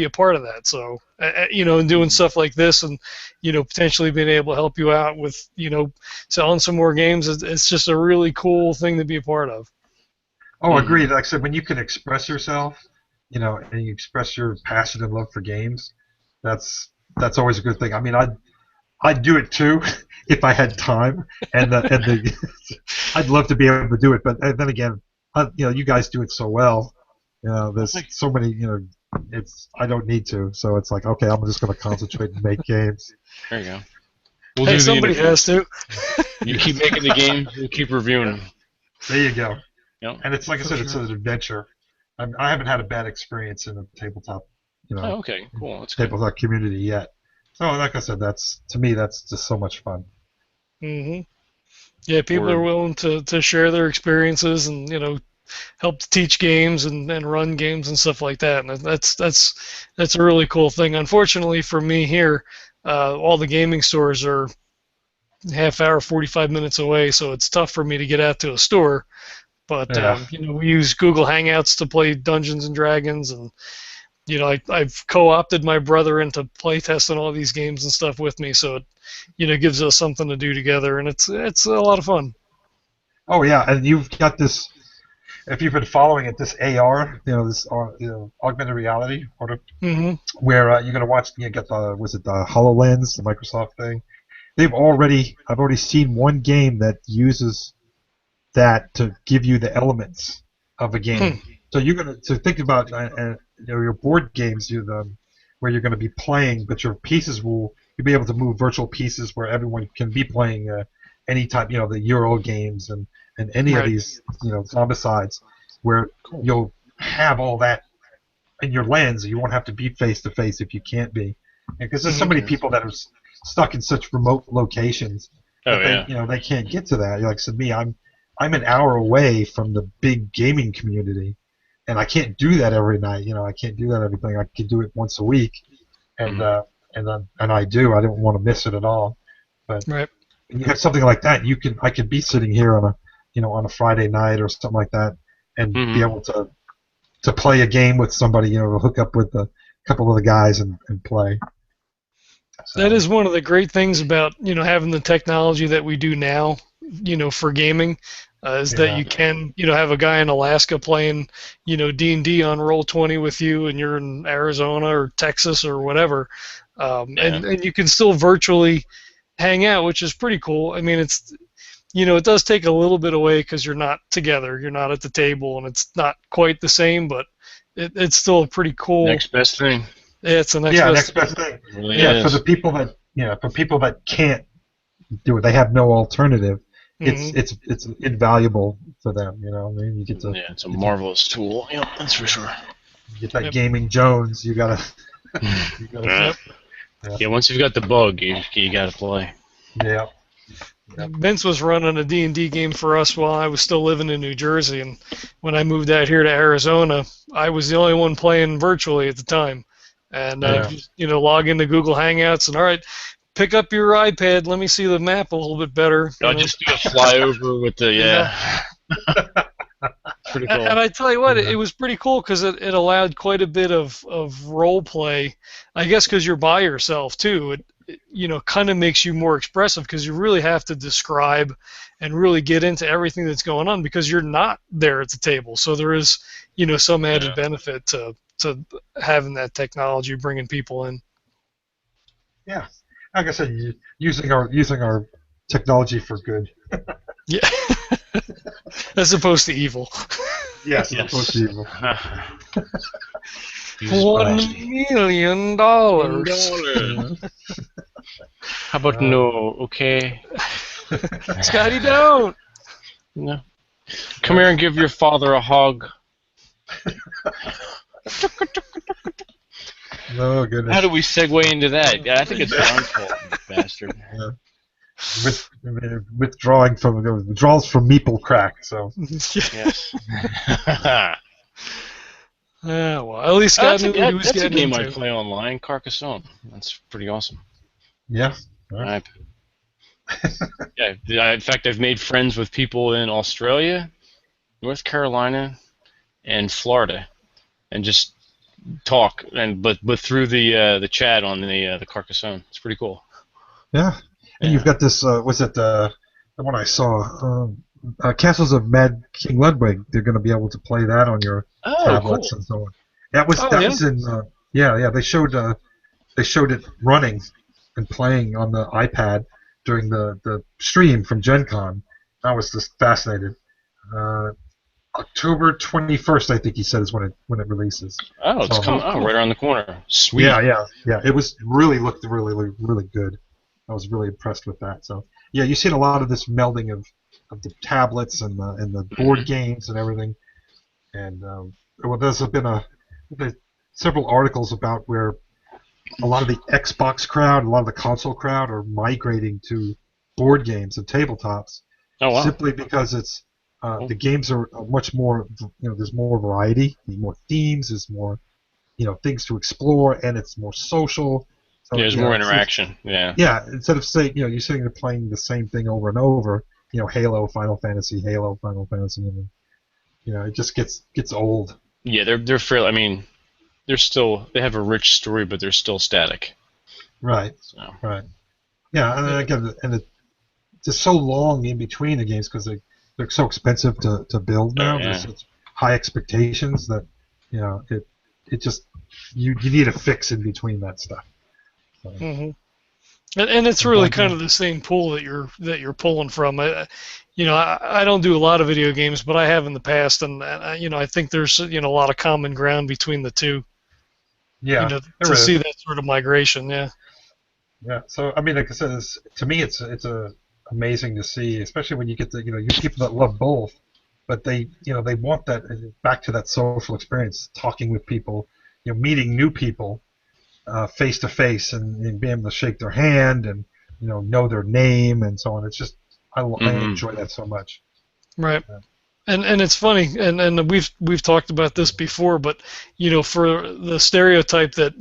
a part of that. So and doing stuff like this, and potentially being able to help you out with selling some more games, it's just a really cool thing to be a part of. Oh, agreed. Like I said, when you can express yourself, and you express your passion and love for games, that's always a good thing. I mean, I'd do it too if I had time, and I'd love to be able to do it. But then again, you guys do it so well. There's so many. I don't need to. So it's like, okay, I'm just going to concentrate and make games. There you go. We'll Hey, do the somebody has to. You keep making the games, we'll keep reviewing them. There you go. Yep. And it's like I said, it's an adventure. I haven't had a bad experience in a tabletop, Oh, okay, cool. That's good. tabletop community yet. So, like I said, to me, that's just so much fun. Hmm. Yeah, people are willing to share their experiences and help to teach games and run games and stuff like that. And that's a really cool thing. Unfortunately for me here, all the gaming stores are half hour, 45 minutes away, so it's tough for me to get out to a store. But Yeah. we use Google Hangouts to play Dungeons and Dragons, and I've co-opted my brother into playtesting all these games and stuff with me, so it gives us something to do together, and it's a lot of fun. Oh yeah, and you've got this. If you've been following it, this AR, this augmented reality, Hmm. where you're gonna watch. You get the HoloLens, the Microsoft thing. I've already seen one game that uses that to give you the elements of a game. So you're gonna think about your board games, where you're going to be playing, but your pieces you'll be able to move virtual pieces where everyone can be playing any type, the Euro games and any of Right. these, zombicides, where you'll have all that in your lens. You won't have to be face to face if you can't be, because there's so many people that are stuck in such remote locations Oh, that they can't get to that. Like I said, I'm an hour away from the big gaming community, and I can't do that every night. I can't do that everything. I can do it once a week, and I do. I don't want to miss it at all. But Right. when you have something like that, I could be sitting here on a Friday night or something like that, and be able to play a game with somebody. Hook up with a couple of the guys and play. So, That is one of the great things about having the technology that we do now, for gaming, is that you can have a guy in Alaska playing D&D on Roll20 with you, and you're in Arizona or Texas or whatever, and you can still virtually hang out, which is pretty cool. I mean, it's it does take a little bit away because you're not together, you're not at the table, and it's not quite the same, but it's still a pretty cool. Next best thing. Yeah, it's the next best thing. It really Yeah, is. for the people that can't do it, they have no alternative. It's invaluable for them. I mean, you get to it's a marvelous tool. Yep, that's for sure. get that gaming Jones. You gotta. Yeah, once you've got the bug, you got to play. Yeah. Vince was running a D&D game for us while I was still living in New Jersey, and when I moved out here to Arizona, I was the only one playing virtually at the time. And log into Google Hangouts and all right, pick up your iPad. Let me see the map a little bit better. I'll just do a flyover with the Pretty cool. And I tell you what, it was pretty cool because it allowed quite a bit of role play. I guess because you're by yourself too. kind of makes you more expressive because you really have to describe and really get into everything that's going on because you're not there at the table. So there is, some added benefit to having that technology, bringing people in. Yeah, like I said, using our technology for good. Yeah, as opposed to evil. Yes, as opposed to evil. $1 million. How about no? Okay. Scotty, don't. No. Come here and give your father a hug. Oh, goodness. How do we segue into that? Yeah, I think it's Ron's fault, bastard. Yeah. Withdrawals from Meeple Crack. So. Yes. Well, at least Scott knew what he was that's a getting game into. I play online, Carcassonne. That's pretty awesome. Yeah. Right. Yeah. In fact, I've made friends with people in Australia, North Carolina, and Florida, and just talk but through the chat on the Carcassonne. It's pretty cool. Yeah. And you've got this. Was it the one I saw? Castles of Mad King Ludwig. They're going to be able to play that on your tablets and so on. That was in. They showed it running and playing on the iPad during the stream from Gen Con. I was just fascinated. October 21st, I think he said, is when it releases. Oh, it's coming! Oh, right around the corner. Sweet. Yeah. It was looked really good. I was really impressed with that. So yeah, you've seen a lot of this melding of the tablets and the board games and everything. And there's been several articles about where a lot of the Xbox crowd, a lot of the console crowd are migrating to board games and tabletops. Oh, wow. Simply because it's the games are much more. There's more variety, there's more themes, there's more things to explore, and it's more social. So, there's more interaction. Yeah, instead of you're sitting there playing the same thing over and over. Halo, Final Fantasy, and it just gets old. Yeah, they're fairly. I mean, they have a rich story, but they're still static. Right. So. Right. Yeah, and again, it's so long in between the games because they're so expensive to build now. There's such high expectations that it just you need a fix in between that stuff. So. Mm-hmm. And it's really kind of the same pool that you're pulling from. I don't do a lot of video games, but I have in the past, and I think there's a lot of common ground between the two. Yeah, to see that sort of migration. Yeah. Yeah. So I mean, like I said, to me, it's amazing to see, especially when you get the you people that love both, but they want that back to that social experience, talking with people, meeting new people. Face to face and being able to shake their hand and know their name and so on. It's just I enjoy that so much. Right, and it's funny and we've talked about this before, but for the stereotype that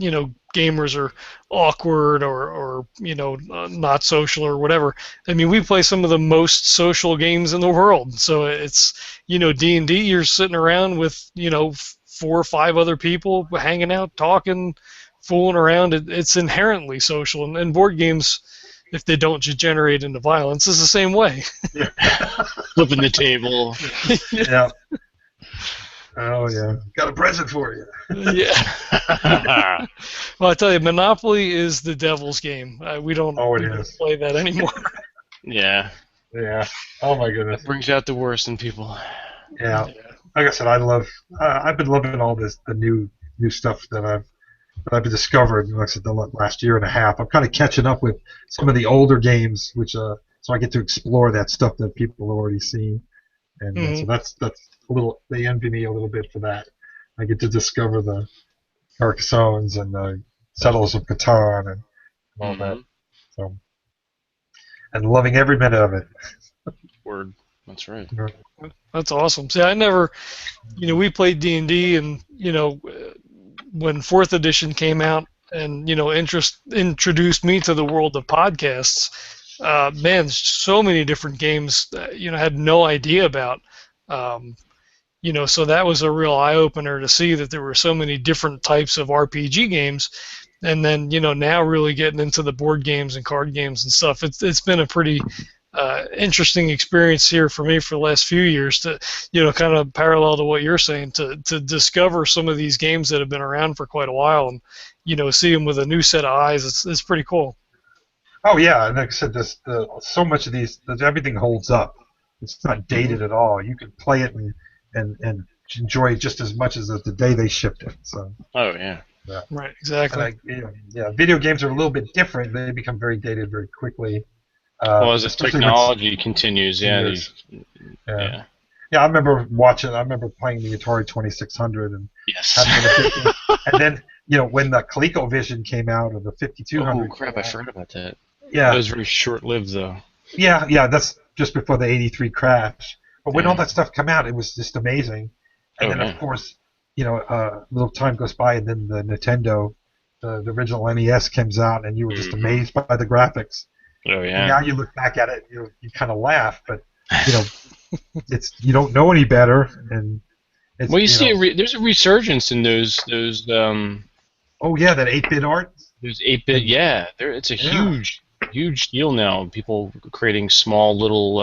gamers are awkward or not social or whatever. I mean, we play some of the most social games in the world. So it's D&D. You're sitting around with 4 or 5 other people hanging out, talking, fooling around. It's inherently social, and board games, if they don't degenerate into violence, is the same way. Yeah. Flipping the table. Yeah. Oh yeah, got a present for you. Yeah. Well, I tell you, Monopoly is the devil's game. We don't play that anymore. Yeah. Yeah. Oh my goodness. It brings out the worst in people. Yeah. Like I said, I've been loving all the new stuff that I've discovered, like I said, the last year and a half. I'm kind of catching up with some of the older games, which so I get to explore that stuff that people have already seen, and so that's a little. They envy me a little bit for that. I get to discover the Carcassones and the Settlers of Catan and all that. So, and loving every minute of it. Word. That's right. That's awesome. See, I never, we played D&D, and when 4th edition came out and introduced me to the world of podcasts, man, so many different games had no idea about. So that was a real eye-opener to see that there were so many different types of RPG games and then now really getting into the board games and card games and stuff. It's been a pretty interesting experience here for me for the last few years to kind of parallel to what you're saying, to discover some of these games that have been around for quite a while, and see them with a new set of eyes. It's pretty cool. Oh yeah, and like I said, so much of these, everything holds up. It's not dated at all. You can play it and enjoy it just as much as the day they shipped it. So. Oh yeah. Yeah. Right, exactly. Video games are a little bit different. They become very dated very quickly. Well, as the technology continues, yeah. Yeah, I remember playing the Atari 2600 and yes. And then when the ColecoVision came out, or the 5200. Oh crap! I forgot about that. Yeah, it was very short-lived though. Yeah, that's just before the '83 crash. But when all that stuff came out, it was just amazing. And then of course, a little time goes by, and then the Nintendo, the original NES comes out, and you were just amazed by the graphics. Oh yeah. And now you look back at it, you kind of laugh, but it's you don't know any better, and it's, well, you see, there's a resurgence in those. Oh yeah, that 8-bit art. There's 8-bit, yeah. It's a huge deal now. People creating small little,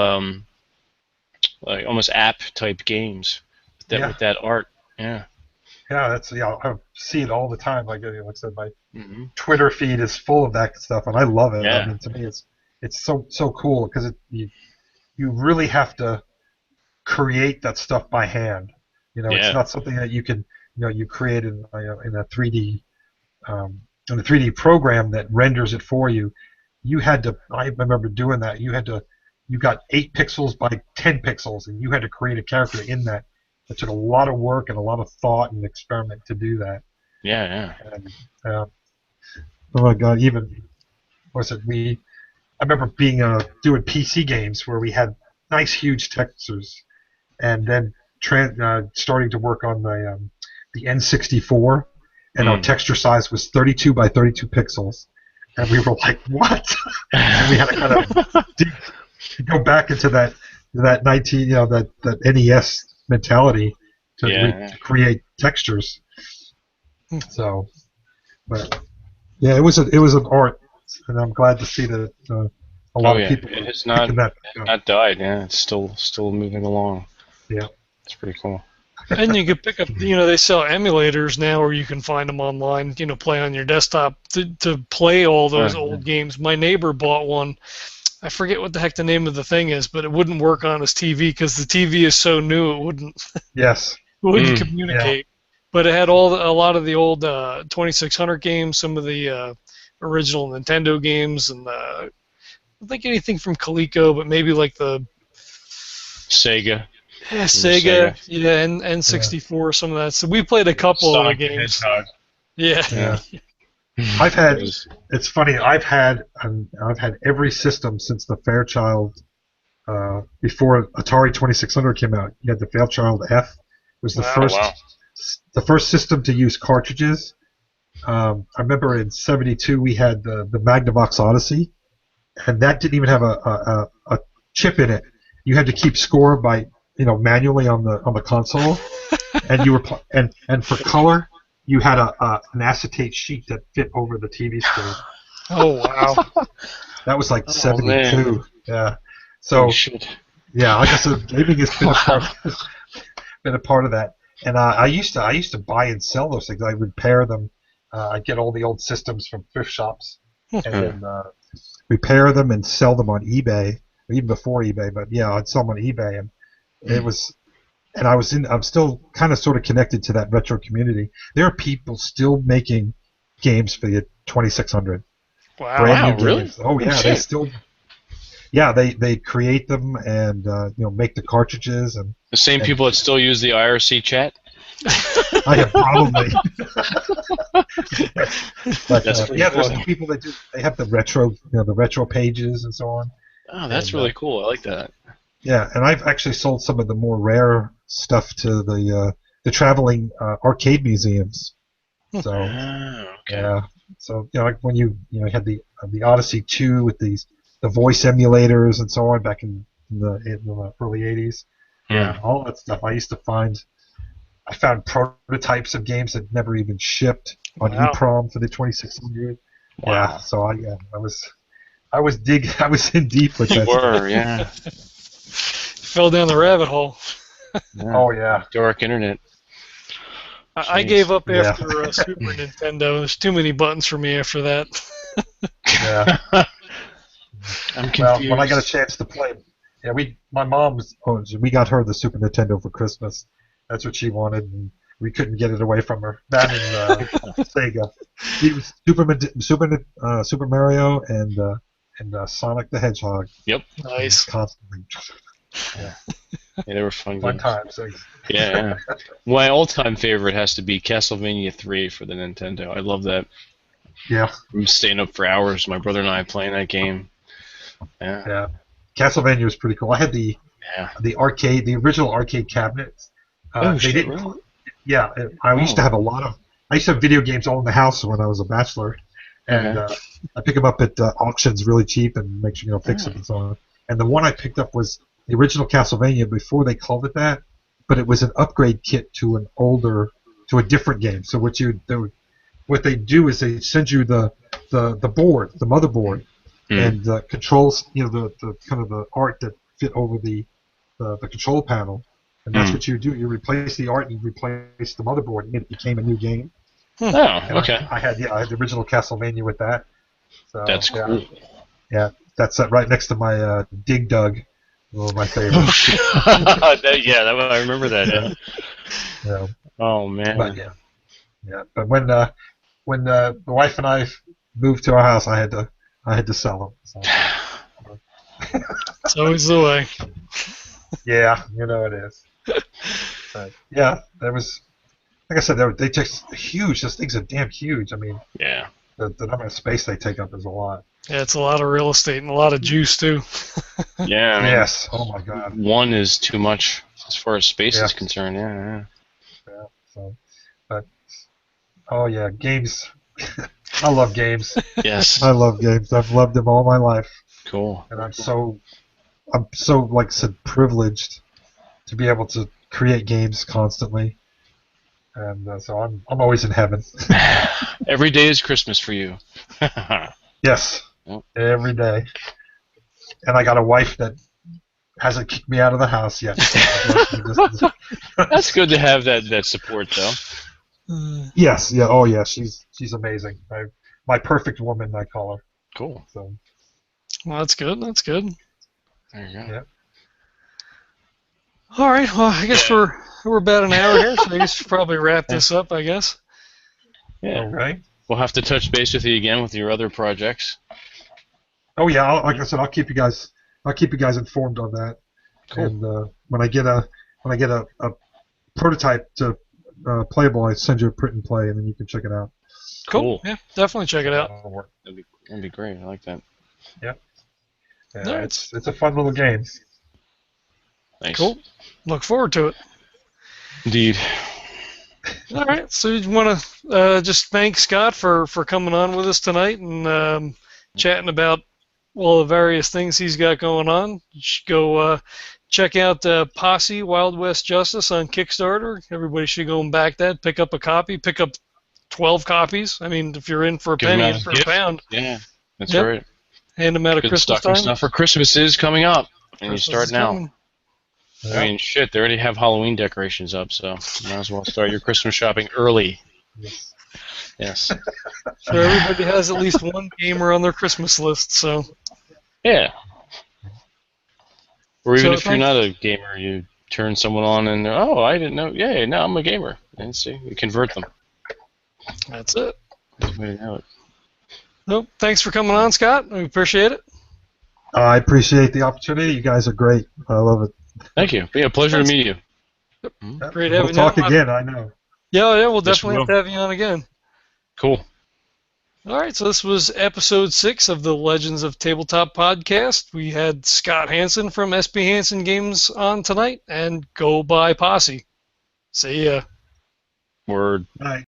like almost app type games with that art. Yeah. Yeah, I see it all the time. Like I said, my Twitter feed is full of that stuff, and I love it. Yeah. I mean, to me, it's so cool because you really have to create that stuff by hand. It's not something that you can you create in a 3D in a 3D program that renders it for you. You had to. I remember doing that. You got 8 pixels by 10 pixels, and you had to create a character in that. It took a lot of work and a lot of thought and experiment to do that. Yeah. And, oh my God! I remember doing PC games where we had nice huge textures, and then starting to work on the N64, and our texture size was 32 by 32 pixels, and we were like, what? And we had to kind of go back into that that NES mentality to create textures. So, but yeah, it was an art, and I'm glad to see that a lot of people. It has not died. Yeah, it's still moving along. Yeah, it's pretty cool. And you can pick up, they sell emulators now, or you can find them online, play on your desktop to play all those old games. My neighbor bought one. I forget what the heck the name of the thing is, but it wouldn't work on his TV because the TV is so new it wouldn't. Yes. It wouldn't communicate. Yeah. But it had a lot of the old 2600 games, some of the original Nintendo games, and I don't think anything from Coleco, but maybe like the Sega. Yeah, Sega. Yeah, and N64, some of that. So we played a couple of the games. Yeah. It's funny. I've had every system since the Fairchild. Before Atari 2600 came out, you had the Fairchild F. It was the first system to use cartridges. I remember in '72 we had the Magnavox Odyssey, and that didn't even have a chip in it. You had to keep score by manually on the console, and you were and for color. You had an acetate sheet that fit over the TV screen. Oh wow! That was like '72. Man. Yeah. So yeah, like I said, gaming has been a part of that. And I used to buy and sell those things. I would repair them. I'd get all the old systems from thrift shops, and then repair them and sell them on eBay, or even before eBay. But yeah, I'd sell them on eBay, and it was. And I'm still kind of sort of connected to that retro community. There are people still making games for the 2600. Wow! Brand new really? Games. Oh yeah, they still. Yeah, they create them and make the cartridges and. The same people that still use the IRC chat. I have probably. But there's some people that do. They have the retro pages and so on. Oh, that's really cool. I like that. Yeah, and I've actually sold some of the more rare stuff to the traveling arcade museums. So yeah, so like when you had the Odyssey 2 with the voice emulators and so on back in the early '80s. Yeah, all that stuff I used to find I found prototypes of games that never even shipped on Wow. EEPROM for the 2600. Wow. Yeah, so I was in deep with You that stuff. were, yeah. Fell down the rabbit hole. Yeah. Oh yeah, Dark internet. I Jeez. gave up Yeah. after Super Nintendo. There's too many buttons for me after that. yeah. I'm Well, confused. when I got a chance to play, yeah, my mom we got her the Super Nintendo for Christmas. That's what she wanted, and we couldn't get it away from her. That and Sega. It was Super Mario and Sonic the Hedgehog. Nice. Constantly. Yeah, they were fun Fun games. times. Yeah. My all-time favorite has to be Castlevania 3 for the Nintendo. I love that. Yeah, I'm staying up for hours, my brother and I playing that game. Yeah. yeah. Castlevania was pretty cool. I had the arcade, the original arcade cabinets. Oh, They shit, didn't. really? Yeah, I used to have I used to have video games all in the house when I was a bachelor, and I pick them up at auctions really cheap and make sure fix them and so on. And the one I picked up was the original Castlevania before they called it that, but it was an upgrade kit to a different game. So what they do is they send you the board, the motherboard, and the controls, the kind of the art that fit over the control panel. And that's what you do. You replace the art and you replace the motherboard, and it became a new game. Oh, And okay. I had the original Castlevania with that. So, That's cool. Yeah, that's right next to my Dig Dug, one of my favorites. I remember that. Yeah. Yeah. Oh man. But But when the wife and I moved to our house, I had to sell them. So. It's always the way. Yeah, it is. But, yeah, there was, like I said, they just huge. Those things are damn huge. I mean, Yeah. the number of space they take up is a lot. Yeah, it's a lot of real estate and a lot of juice too. Yeah. I mean, Yes. Oh my God. one is too much as far as space Yeah. is concerned. Yeah. Yeah. So, but oh yeah, games. I love games. Yes. I love games. I've loved them all my life, Cool. and I'm so like I said, privileged to be able to create games constantly, and so I'm always in heaven. Every day is Christmas for you. Yes, Yep. every day. And I got a wife that hasn't kicked me out of the house yet. That's good to have that support, though. Yes, yeah, oh yeah, she's amazing. My perfect woman, I call her. Cool. So Well, that's good. That's good. There you go. Yeah. All right. Well, I guess we're about an hour here, so I guess we should probably wrap this up. I guess. Yeah. okay. We'll have to touch base with you again with your other projects. Oh yeah, like I said, I'll keep you guys informed on that. Cool. And when I get a prototype to playable, I send you a print and play, and then you can check it out. Cool. Yeah, definitely check it out. That'd be great. I like that. Yeah, No, it's a fun little game. Thanks. Cool. Look forward to it. Indeed. All right. So you want to just thank Scott for coming on with us tonight and chatting about all the various things he's got going on. You should go check out Posse Wild West Justice on Kickstarter. Everybody should go and back that. Pick up a copy. Pick up 12 copies. I mean, if you're in for a Give 'em penny, out in as for a a gift. pound. Yeah. That's Yep. right. Hand them out at Good Christmas stocking time. stuff for Christmas is coming up, and Christmas you start is now. coming. Yeah. I mean, shit, they already have Halloween decorations up, so you might as well start your Christmas shopping early. Yes. Yes. So everybody has at least one gamer on their Christmas list. So Yeah. Or even So if you're not a gamer, you turn someone on and they're, oh, I didn't know. Yeah, now I'm a gamer. And see, you convert them. that's it. That's the way to do it. Nope. Thanks for coming on, Scott. We appreciate it. I appreciate the opportunity. You guys are great. I love it. Thank you. Yeah, pleasure to meet you. Yeah, Great we'll having you talk on. again. I know. Yeah, we'll Yes, definitely we have to have you on again. Cool. All right, so this was episode 6 of the Legends of Tabletop podcast. We had Scott Hansen from SB Hansen Games on tonight, and Go by Posse. See ya. Word. Bye.